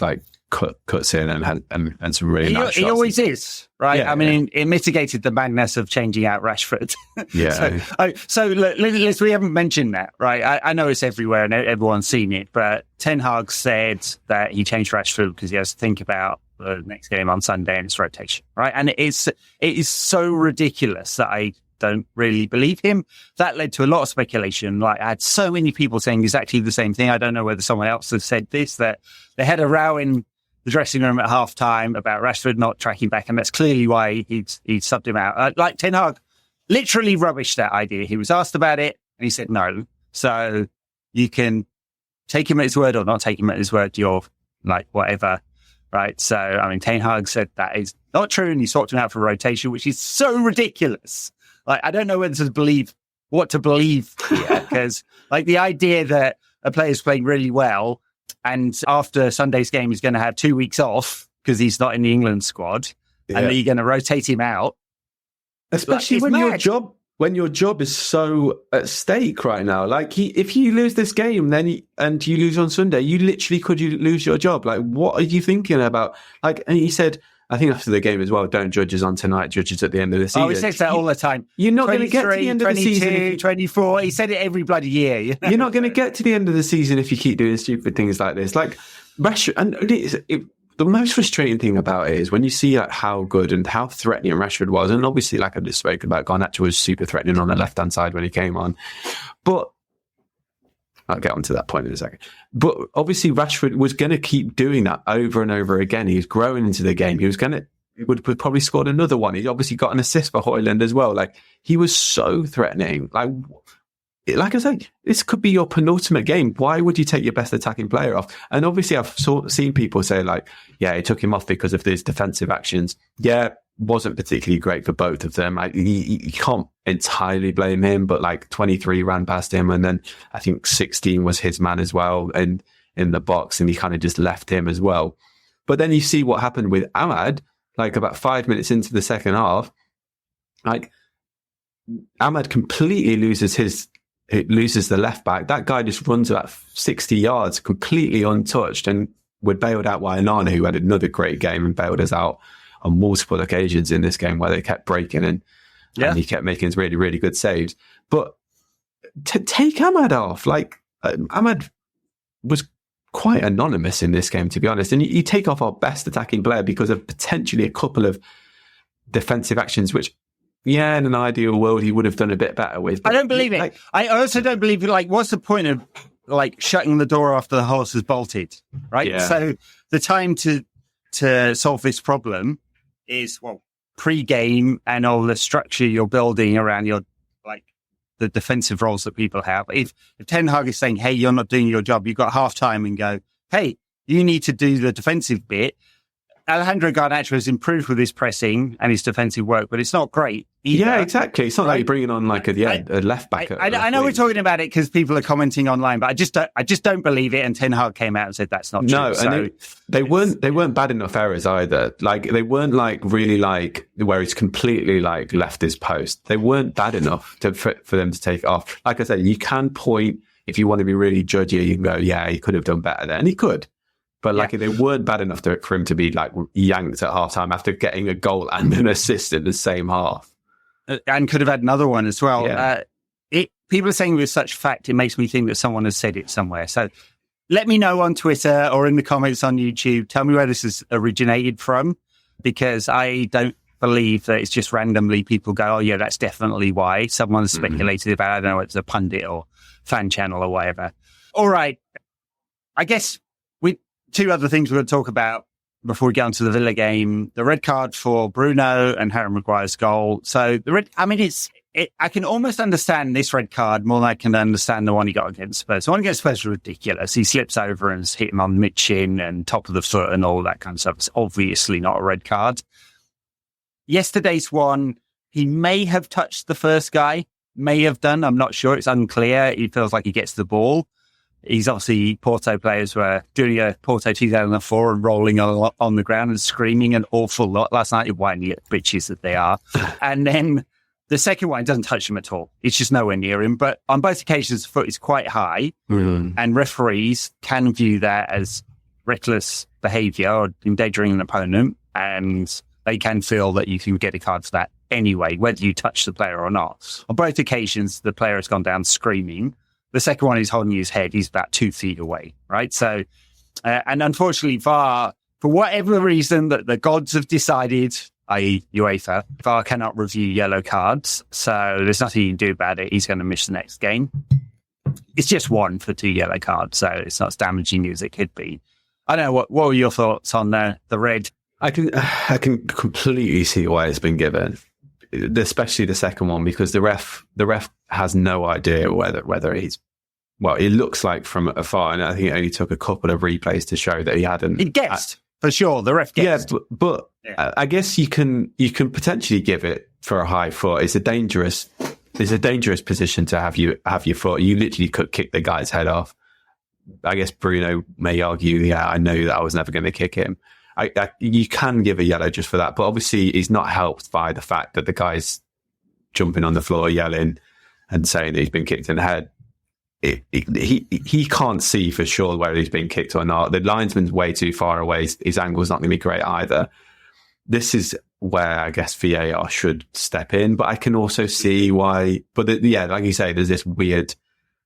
cuts in and some really nice shots. He always is, right? Yeah, I mean, it mitigated the madness of changing out Rashford. Yeah. So look, we haven't mentioned that, right? I know it's everywhere and everyone's seen it, but Ten Hag said that he changed Rashford because he has to think about the next game on Sunday and its rotation, right? And it is so ridiculous that I don't really believe him. That led to a lot of speculation. I had so many people saying exactly the same thing. I don't know whether someone else has said this, that they had a row in the dressing room at half time about Rashford not tracking back, and that's clearly why he subbed him out. Ten Hag literally rubbished that idea. He was asked about it and he said no. So you can take him at his word or not take him at his word. You're whatever, right? So I mean, Ten Hag said that is not true, and he swapped him out for rotation, which is so ridiculous. I don't know what to believe here, because the idea that a player's playing really well, and after Sunday's game, he's going to have 2 weeks off because he's not in the England squad, and then you're going to rotate him out. Especially when your job is so at stake right now. If you lose this game, and you lose on Sunday, you literally could lose your job. What are you thinking about? And he said, I think after the game as well, don't judge us on tonight, judge us at the end of the season. Oh, he says that all the time. You're not going to get to the end of the season. 24. He said it every bloody year. You're not going to get to the end of the season if you keep doing stupid things like this. Rashford, and the most frustrating thing about it is when you see how good and how threatening Rashford was, and obviously, I just spoke about, Garnacho was super threatening on the left-hand side when he came on. But I'll get onto that point in a second. But obviously, Rashford was going to keep doing that over and over again. He was growing into the game. He would probably scored another one. He obviously got an assist for Højlund as well. He was so threatening. like I said, this could be your penultimate game. Why would you take your best attacking player off? And obviously I've seen people say like, yeah, he took him off because of these defensive actions. Yeah, wasn't particularly great for both of them. You can't entirely blame him, but like 23 ran past him, and then I think 16 was his man as well, and in the box, and he kind of just left him as well. But then you see what happened with Ahmad, like about 5 minutes into the second half, like Ahmad completely loses the left back. That guy just runs about 60 yards completely untouched, and we're bailed out by Anana, who had another great game and bailed us out on multiple occasions in this game where they kept breaking and he kept making really, really good saves. But to take Ahmad off, like Ahmad was quite anonymous in this game, to be honest. And you take off our best attacking player because of potentially a couple of defensive actions, which, yeah, in an ideal world, he would have done a bit better with. I don't believe it. Like, I also don't believe it. Like, what's the point of like shutting the door after the horse has bolted, right? Yeah. So the time to solve this problem is, well, pre-game and all the structure you're building around your, like, the defensive roles that people have. If Ten Hag is saying, hey, you're not doing your job, you've got half time and go, hey, you need to do the defensive bit. Alejandro Garnacho has improved with his pressing and his defensive work, but it's not great either. Yeah, exactly. It's not like you're bringing on like a left back. I know we're talking about it because people are commenting online, but I just don't believe it. And Ten Hag came out and said that's not true. No, and they weren't bad enough errors either. Like they weren't like really like where he's completely like left his post. They weren't bad enough for them to take it off. Like I said, you can point if you want to be really judgy. You can go, yeah, he could have done better there, and he could. But like they weren't bad enough for him to be like yanked at halftime after getting a goal and an assist in the same half, and could have had another one as well. Yeah. People are saying with such fact, it makes me think that someone has said it somewhere. So let me know on Twitter or in the comments on YouTube. Tell me where this has originated from, because I don't believe that it's just randomly people go, oh yeah, that's definitely why. Someone's speculated about it. I don't know, it's a pundit or fan channel or whatever. All right, I guess. Two other things we're going to talk about before we get onto the Villa game: the red card for Bruno and Harry Maguire's goal. So the red, I mean, I can almost understand this red card more than I can understand the one he got against Spurs. The one against Spurs was ridiculous. He slips over and hit him on mid-shin and top of the foot and all that kind of stuff. It's obviously not a red card. Yesterday's one, he may have touched the first guy, may have done. I'm not sure. It's unclear. He feels like he gets the ball. He's obviously, Porto players were doing a Porto 2004 and rolling on the ground and screaming an awful lot last night, whiny bitches that they are. And then the second one doesn't touch him at all. It's just nowhere near him. But on both occasions, the foot is quite high. And referees can view that as reckless behaviour or endangering an opponent. And they can feel that you can get a card for that anyway, whether you touch the player or not. On both occasions, the player has gone down screaming. The second one, he's holding his head. He's about 2 feet away, right? So, and unfortunately, VAR, for whatever reason that the gods have decided, i.e. UEFA, VAR cannot review yellow cards. So there's nothing you can do about it. He's going to miss the next game. It's just one for 2 yellow cards, so it's not as damaging as it could be. I don't know, what were your thoughts on the red? I can completely see why it's been given, especially the second one, because the ref has no idea whether he's, well, it looks like from afar, and I think it only took a couple of replays to show that he hadn't. He guessed, for sure. The ref guessed. Yeah, but I guess you can potentially give it for a high foot. It's a dangerous position to have your foot. You literally could kick the guy's head off. I guess Bruno may argue, yeah, I know that I was never going to kick him. You can give a yellow just for that, but obviously he's not helped by the fact that the guy's jumping on the floor, yelling and saying that he's been kicked in the head. He can't see for sure whether he's been kicked or not. The linesman's way too far away. His angle's not going to be great either. This is where I guess VAR should step in, but I can also see why. But like you say, there's this weird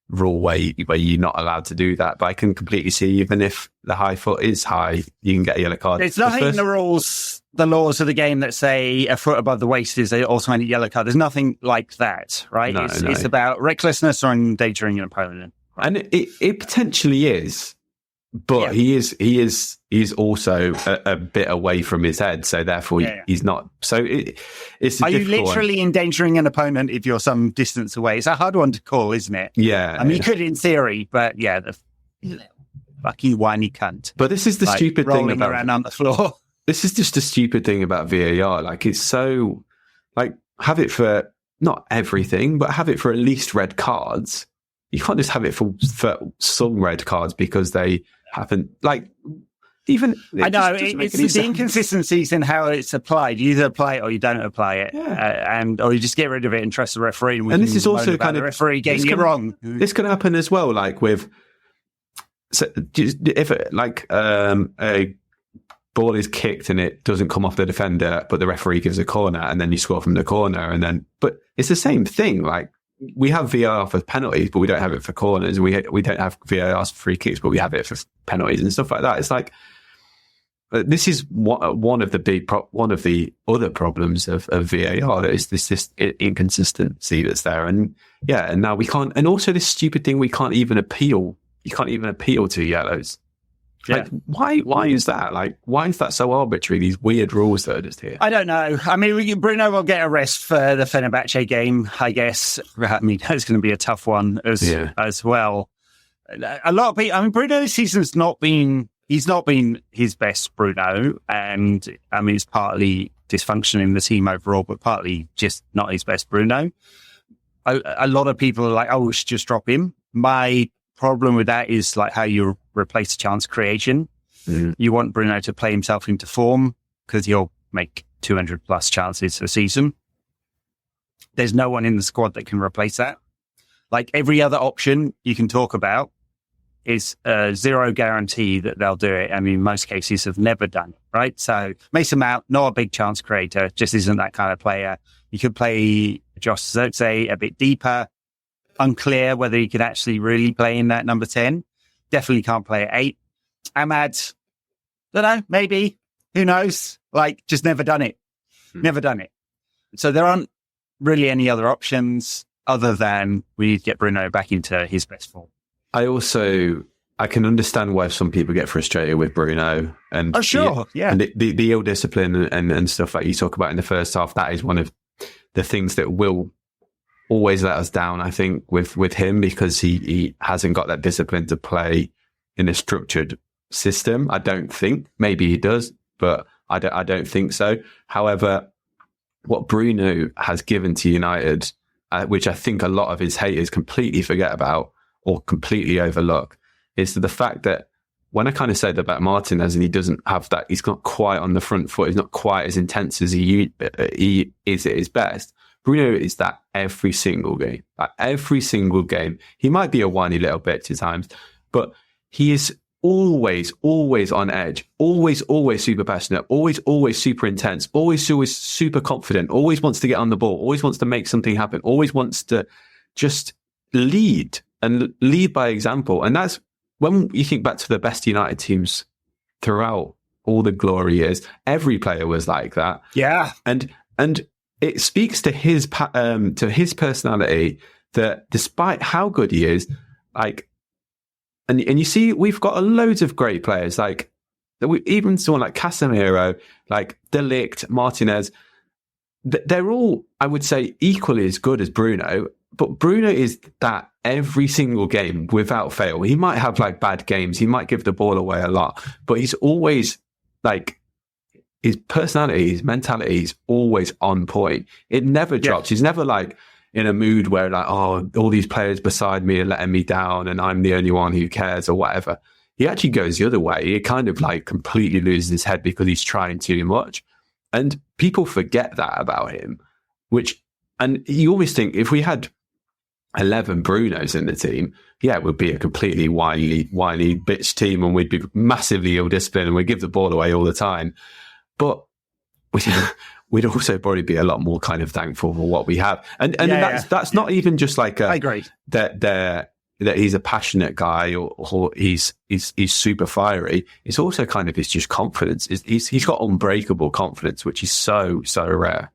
rule where you're not allowed to do that. But I can completely see, even if the high foot is high, you can get a yellow card. It's nothing in the rules, the laws of the game that say a foot above the waist is an automatic yellow card. There's nothing like that, right? No. It's about recklessness or endangering an opponent. Right? And it potentially is. But he is also a bit away from his head, so therefore he's not. So it's. Are you literally endangering an opponent if you're some distance away? It's a hard one to call, isn't it? Yeah, I mean, you could in theory, but fuck you, whiny cunt. But this is the stupid thing about around on the floor. This is just a stupid thing about VAR. Like, it's so have it for not everything, but have it for at least red cards. You can't just have it for some red cards because they haven't, even. I know, it's the inconsistencies in how it's applied. You either apply it or you don't apply it. Yeah. Or you just get rid of it and trust the referee. And this is also kind of. The referee getting it wrong. This can happen as well, with. So if a ball is kicked and it doesn't come off the defender, but the referee gives a corner and then you score from the corner, but it's the same thing. We have VAR for penalties, but we don't have it for corners. We don't have VAR for free kicks, but we have it for penalties and stuff like that. It's this is one of the other problems of VAR. That is this inconsistency that's there, and now we can't. And also this stupid thing, we can't even appeal. You can't even appeal to yellows. Yeah. Why is that? Why is that so arbitrary? These weird rules that are just here. I don't know. I mean, Bruno will get a rest for the Fenerbahce game, I guess. I mean, it's going to be a tough one as well. A lot of people. I mean, Bruno this season's not been. He's not been his best, Bruno, and I mean, it's partly dysfunction in the team overall, but partly just not his best, Bruno. A lot of people are like, "Oh, we should just drop him." My problem with that is how you replace chance creation. You want Bruno to play himself into form because he'll make 200 plus chances a season. There's no one in the squad that can replace that. Every other option you can talk about is zero guarantee that they'll do it. I mean, most cases have never done it, right? So Mason Mount, not a big chance creator, just isn't that kind of player. You could play Josh Zirkzee a bit deeper. Unclear whether he could actually really play in that number 10. Definitely can't play at 8. Ahmad, don't know, maybe. Who knows? Just never done it. Never done it. So there aren't really any other options other than we need to get Bruno back into his best form. I can understand why some people get frustrated with Bruno. And oh, sure, yeah. And the ill discipline and stuff you talk about in the first half, that is one of the things that will always let us down, I think, with him, because he hasn't got that discipline to play in a structured system. I don't think. Maybe he does, but I don't think so. However, what Bruno has given to United, which I think a lot of his haters completely forget about or completely overlook, is the fact that when I kind of said about Martinez and he doesn't have that, he's not quite on the front foot, he's not quite as intense as he is at his best. Bruno is that every single game. Every single game. He might be a whiny little bitch at times, but he is always on edge, always super passionate, always super intense, always super confident, always wants to get on the ball, always wants to make something happen, always wants to just lead and lead by example. And that's when you think back to the best United teams throughout all the glory years, every player was like that. Yeah. And it speaks to his personality that despite how good he is, and you see, we've got loads of great players, even someone like Casemiro, De Ligt, Martinez. They're all, I would say, equally as good as Bruno, but Bruno is that every single game without fail. He might have bad games, he might give the ball away a lot, but he's always his personality, his mentality is always on point. It never drops. He's never in a mood where all these players beside me are letting me down and I'm the only one who cares or whatever. He actually goes the other way. He kind of completely loses his head because he's trying too much. And people forget that about him, and you always think if we had 11 Brunos in the team, it would be a completely whiny bitch team and we'd be massively ill-disciplined and we'd give the ball away all the time. But we'd also probably be a lot more kind of thankful for what we have. And that's not even just I agree. That he's a passionate guy or he's super fiery. It's also kind of his just confidence. He's got unbreakable confidence, which is so rare.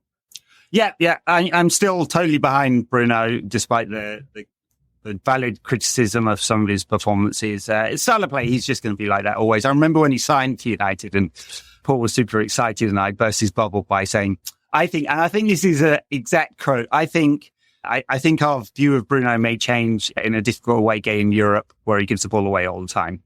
Yeah. I'm still totally behind Bruno, despite the the valid criticism of some of his performances. Style of play, he's just going to be like that always. I remember when he signed to United and Paul was super excited and I burst his bubble by saying, I think this is an exact quote, I think our view of Bruno may change in a difficult away game in Europe where he gives the ball away all the time.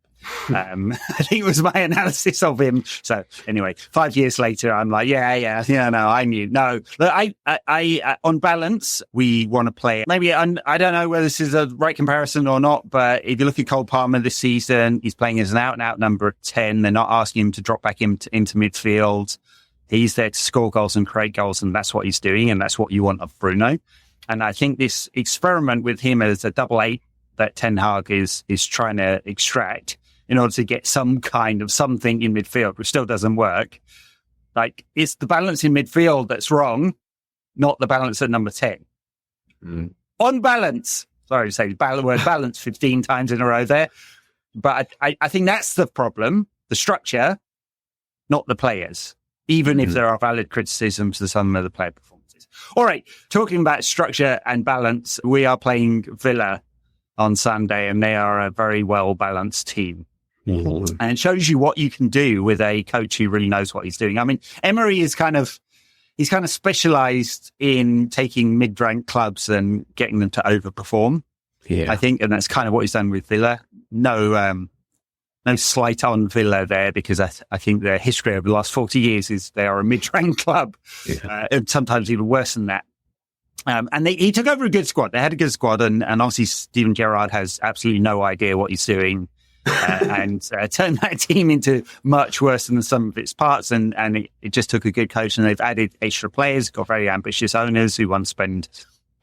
I think it was my analysis of him. So anyway, 5 years later, I'm like, no, I knew. No, look, I on balance, we want to play. Maybe, I don't know whether this is a right comparison or not, but if you look at Cole Palmer this season, he's playing as an out-and-out number 10. They're not asking him to drop back into midfield. He's there to score goals and create goals, and that's what he's doing, and that's what you want of Bruno. And I think this experiment with him as a double 8 that Ten Hag is trying to extract in order to get some kind of something in midfield, which still doesn't work. Like, it's the balance in midfield that's wrong, not the balance at number 10. On balance, sorry to say the word balance 15 times in a row there, but I think that's the problem, the structure, not the players, even if there are valid criticisms to some of the player performances. All right, talking about structure and balance, we are playing Villa on Sunday, and they are a very well-balanced team. And it shows you what you can do with a coach who really knows what he's doing. I mean, Emery is he's kind of specialized in taking mid-rank clubs and getting them to overperform. Yeah, I think, and that's kind of what he's done with Villa. No slight on Villa there, because I think their history over the last 40 years is they are a mid-rank club, and sometimes even worse than that. And he took over a good squad. They had a good squad, and obviously Steven Gerrard has absolutely no idea what he's doing. And turned that team into much worse than the sum of its parts. And it just took a good coach, and they've added extra players, got very ambitious owners who want to spend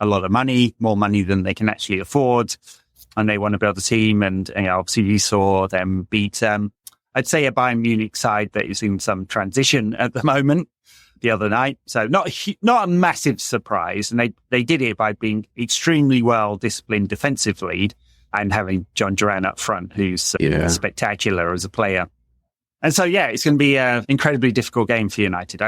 a lot of money, more money than they can actually afford. And they want to build a team. And obviously you saw them beat, I'd say, a Bayern Munich side that is in some transition at the moment the other night. So not a massive surprise. And they did it by being extremely well disciplined defensively, and having John Duran up front, who's spectacular as a player. And so, it's going to be an incredibly difficult game for United.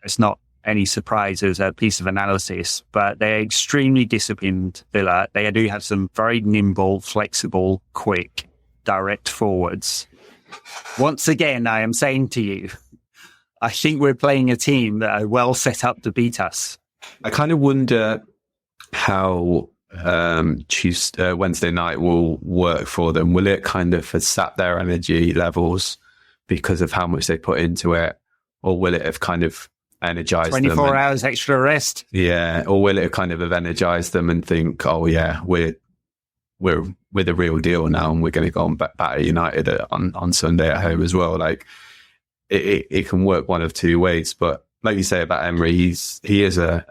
It's not any surprise as a piece of analysis, but they're extremely disciplined, Villa. They do have some very nimble, flexible, quick, direct forwards. Once again, I am saying to you, I think we're playing a team that are well set up to beat us. I kind of wonder how Wednesday night will work for them. Will it kind of have sap their energy levels because of how much they put into it, or will it have kind of energized 24 hours extra rest? Yeah, or will it kind of have energized them and think, oh yeah, we're the real deal now, and we're going to go and batter United on Sunday at home as well. Like it can work one of two ways. But like you say about Emery, he is a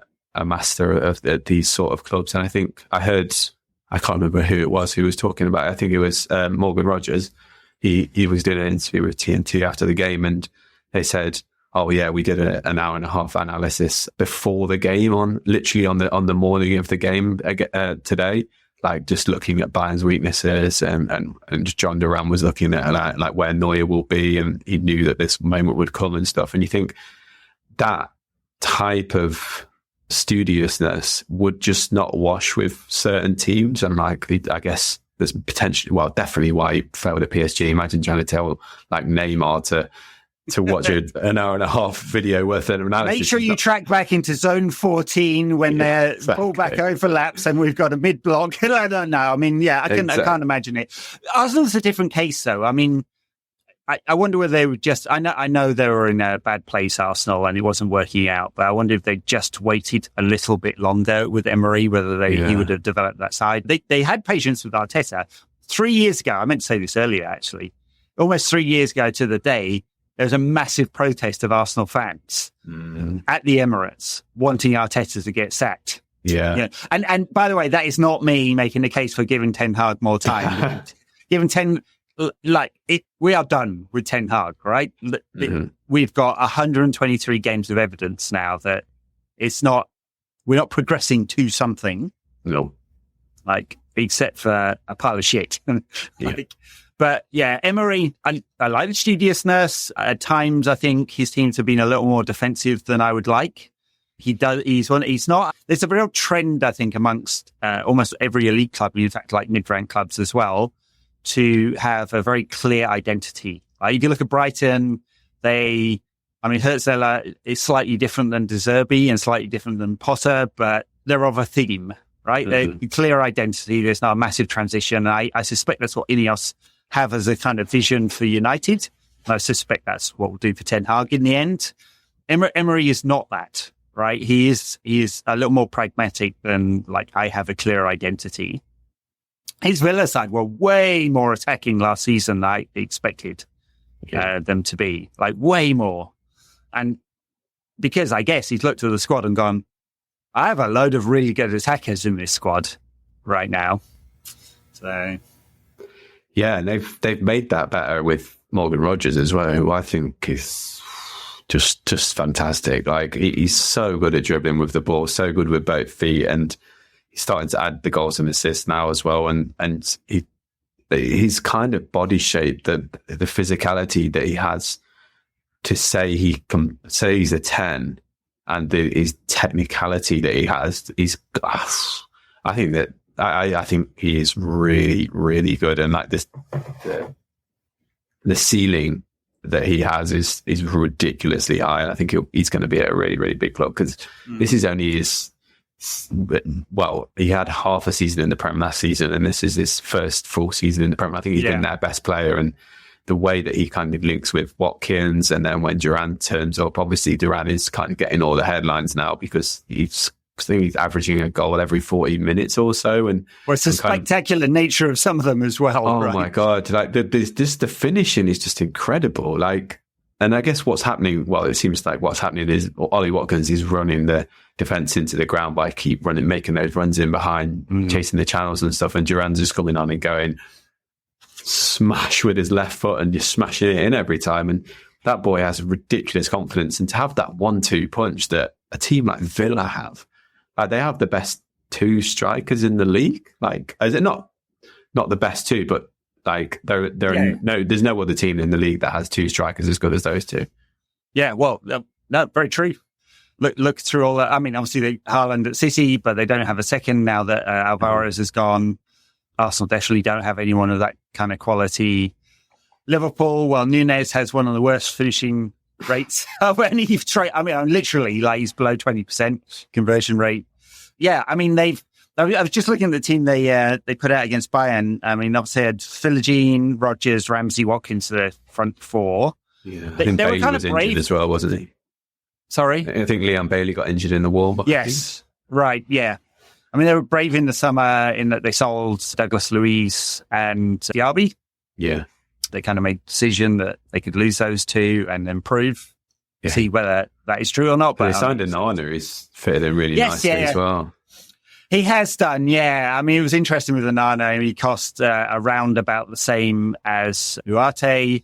master of these sort of clubs. And I think I can't remember who it was who was talking about it. I think it was Morgan Rogers. He was doing an interview with TNT after the game, and they said, oh yeah, we did an hour and a half analysis before the game on the morning of the game today, like just looking at Bayern's weaknesses, and John Duran was looking at like where Neuer will be, and he knew that this moment would come and stuff. And you think that type of studiousness would just not wash with certain teams, and I guess there's potentially, definitely why he failed at PSG. Imagine trying to tell like Neymar to watch an hour and a half video worth of analysis. Make sure you track back into zone 14 when their fullback overlaps and we've got a mid-block. I don't know. I mean, I can't imagine it. Arsenal's a different case, though. I mean, I wonder whether they would just... I know they were in a bad place, Arsenal, and it wasn't working out, but I wonder if they just waited a little bit longer with Emery, whether he would have developed that side. They had patience with Arteta. 3 years ago, I meant to say this earlier, actually, almost 3 years ago to the day, there was a massive protest of Arsenal fans at the Emirates wanting Arteta to get sacked. Yeah. And by the way, that is not me making the case for giving Ten Hag more time. We are done with Ten Hag, right? We've got 123 games of evidence now that we're not progressing to something. No. Except for a pile of shit. But Emery, I like the studiousness. At times, I think his teams have been a little more defensive than I would like. He's not. There's a real trend, I think, amongst almost every elite club, in fact, like mid-rank clubs as well, to have a very clear identity. If you look at Brighton, Hertzler is slightly different than De Zerbi and slightly different than Potter, but they're of a theme, right? Mm-hmm. They're clear identity. There's not a massive transition. I suspect that's what Ineos have as a kind of vision for United. And I suspect that's what we'll do for Ten Hag in the end. Emery is not that, right? He is a little more pragmatic than like I have a clear identity. His Villa side were way more attacking last season than I expected them to be, like way more. And because I guess he's looked at the squad and gone, I have a load of really good attackers in this squad right now. So, yeah, and they've made that better with Morgan Rogers as well, who I think is just fantastic. Like he's so good at dribbling with the ball, so good with both feet, and he's starting to add the goals and assists now as well. And he's kind of body shape, the physicality that he has to say he's a 10, and his technicality that he has, I think he is really, really good. And like this, the ceiling that he has is ridiculously high. And I think he's going to be at a really, really big club, because this is only he had half a season in the Prem last season, and this is his first full season in the Prem. I think he's been their best player, and the way that he kind of links with Watkins, and then when Duran turns up, obviously Duran is kind of getting all the headlines now because I think he's averaging a goal every 40 minutes or so. And it's the spectacular nature of some of them as well. Oh right? My God. Like the finishing is just incredible. Like, and I guess what's happening, it seems like what's happening is Ollie Watkins is running the defence into the ground by making those runs in behind, chasing the channels and stuff. And Duran's just coming on and going smash with his left foot and just smashing it in every time. And that boy has ridiculous confidence. And to have that 1-2 punch that a team like Villa have, they have the best two strikers in the league. Like, is it not the best two, but like there's no other team in the league that has two strikers as good as those two. Yeah, well, no, very true. Look through all that. I mean, obviously Haaland at City, but they don't have a second now that Alvarez has gone. Arsenal definitely don't have anyone of that kind of quality. Liverpool, Nunez has one of the worst finishing rates of any trade. I mean, literally, like he's below 20% conversion rate. Yeah, I mean, I was just looking at the team they put out against Bayern. I mean, obviously had Philogene, Rodgers, Ramsey, Watkins to the front four. Yeah, I think Bailey was injured as well, wasn't he? Sorry? I think Leon Bailey got injured in the war. Yes, right, yeah. I mean, they were brave in the summer in that they sold Douglas Luiz and Diaby. Yeah. They kind of made a decision that they could lose those two and then see whether that is true or not. But they signed a Nana who's fitted in really nicely as well. He has done, yeah. I mean, it was interesting with the Nana. He cost around about the same as Ugarte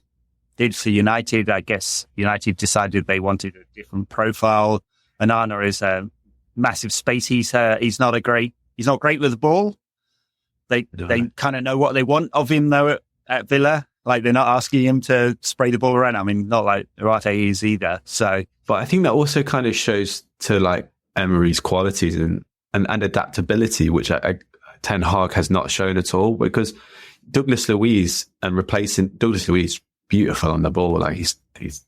did for United. I guess United decided they wanted a different profile. Onana is a massive space. He's not great with the ball. They kind of know what they want of him though at Villa. Like they're not asking him to spray the ball around. I mean, not like Ugarte is either. So, but I think that also kind of shows to like Emery's qualities and adaptability, which Ten Hag has not shown at all. Because Douglas Luiz beautiful on the ball. Like he's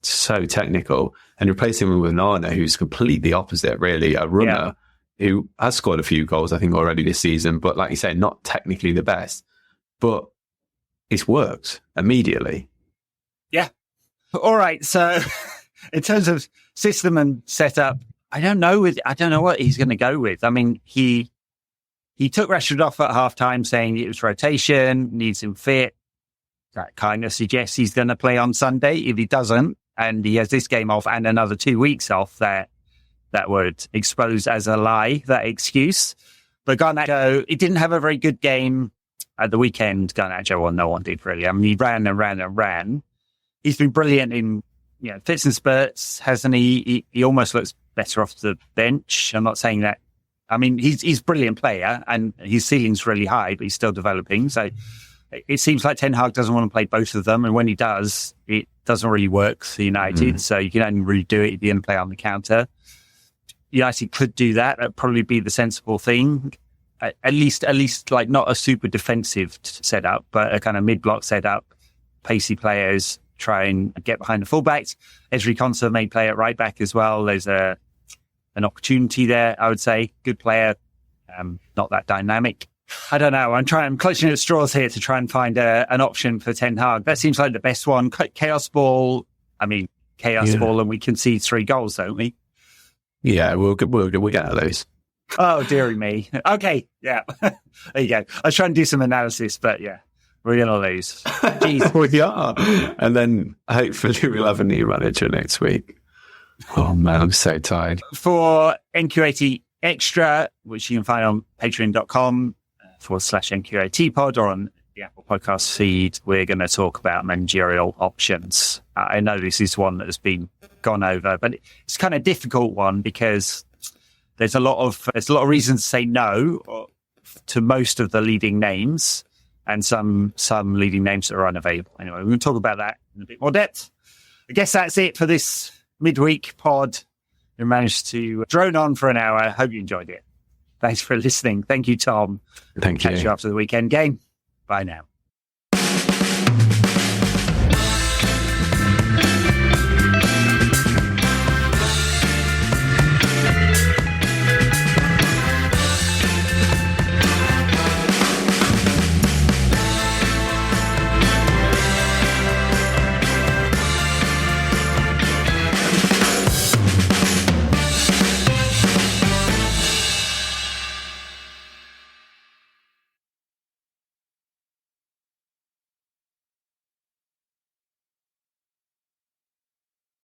so technical, and replacing him with Nana, who's completely opposite, really, a runner who has scored a few goals, I think, already this season. But like you say, not technically the best, but it's worked immediately. Yeah. All right. So in terms of system and setup, I don't know what he's going to go with. I mean, he took Rashford off at halftime saying it was rotation, needs him fit. That kind of suggests he's going to play on Sunday. If he doesn't, and he has this game off and another 2 weeks off, that would expose as a lie, that excuse. But Garnacho, he didn't have a very good game at the weekend. Garnacho, no one did really. I mean, he ran and ran and ran. He's been brilliant in fits and spurts, hasn't he? He almost looks better off the bench. I'm not saying that. I mean, he's a brilliant player and his ceiling's really high, but he's still developing. So it seems like Ten Hag doesn't want to play both of them. And when he does, it doesn't really work for United. So you can only really do it if you're going to play on the counter. United could do that. That'd probably be the sensible thing. At least like not a super defensive setup, but a kind of mid-block setup. Pacey players, try and get behind the fullbacks. Ezri Konsa may play at right back as well. There's an opportunity there, I would say. Good player, not that dynamic. I don't know. I'm clutching at straws here to try and find an option for Ten Hag. That seems like the best one. Chaos ball. Chaos ball, and we concede 3 goals, don't we? Yeah, we'll get at those. Oh, dearie me. Okay, yeah. There you go. I was trying to do some analysis, but yeah, we're going to lose. Jeez. We are. And then hopefully we'll have a new manager next week. Oh, man, I'm so tired. For NQ80 Extra, which you can find on patreon.com/NQ80 pod or on the Apple Podcast feed, we're going to talk about managerial options. I know this is one that has been gone over, but it's kind of a difficult one because there's a lot of reasons to say no to most of the leading names, and some leading names that are unavailable. Anyway, we're going to talk about that in a bit more depth. I guess that's it for this midweek pod. We managed to drone on for an hour. I hope you enjoyed it. Thanks for listening. Thank you, Tom. Thank you. Catch you after the weekend game. Bye now.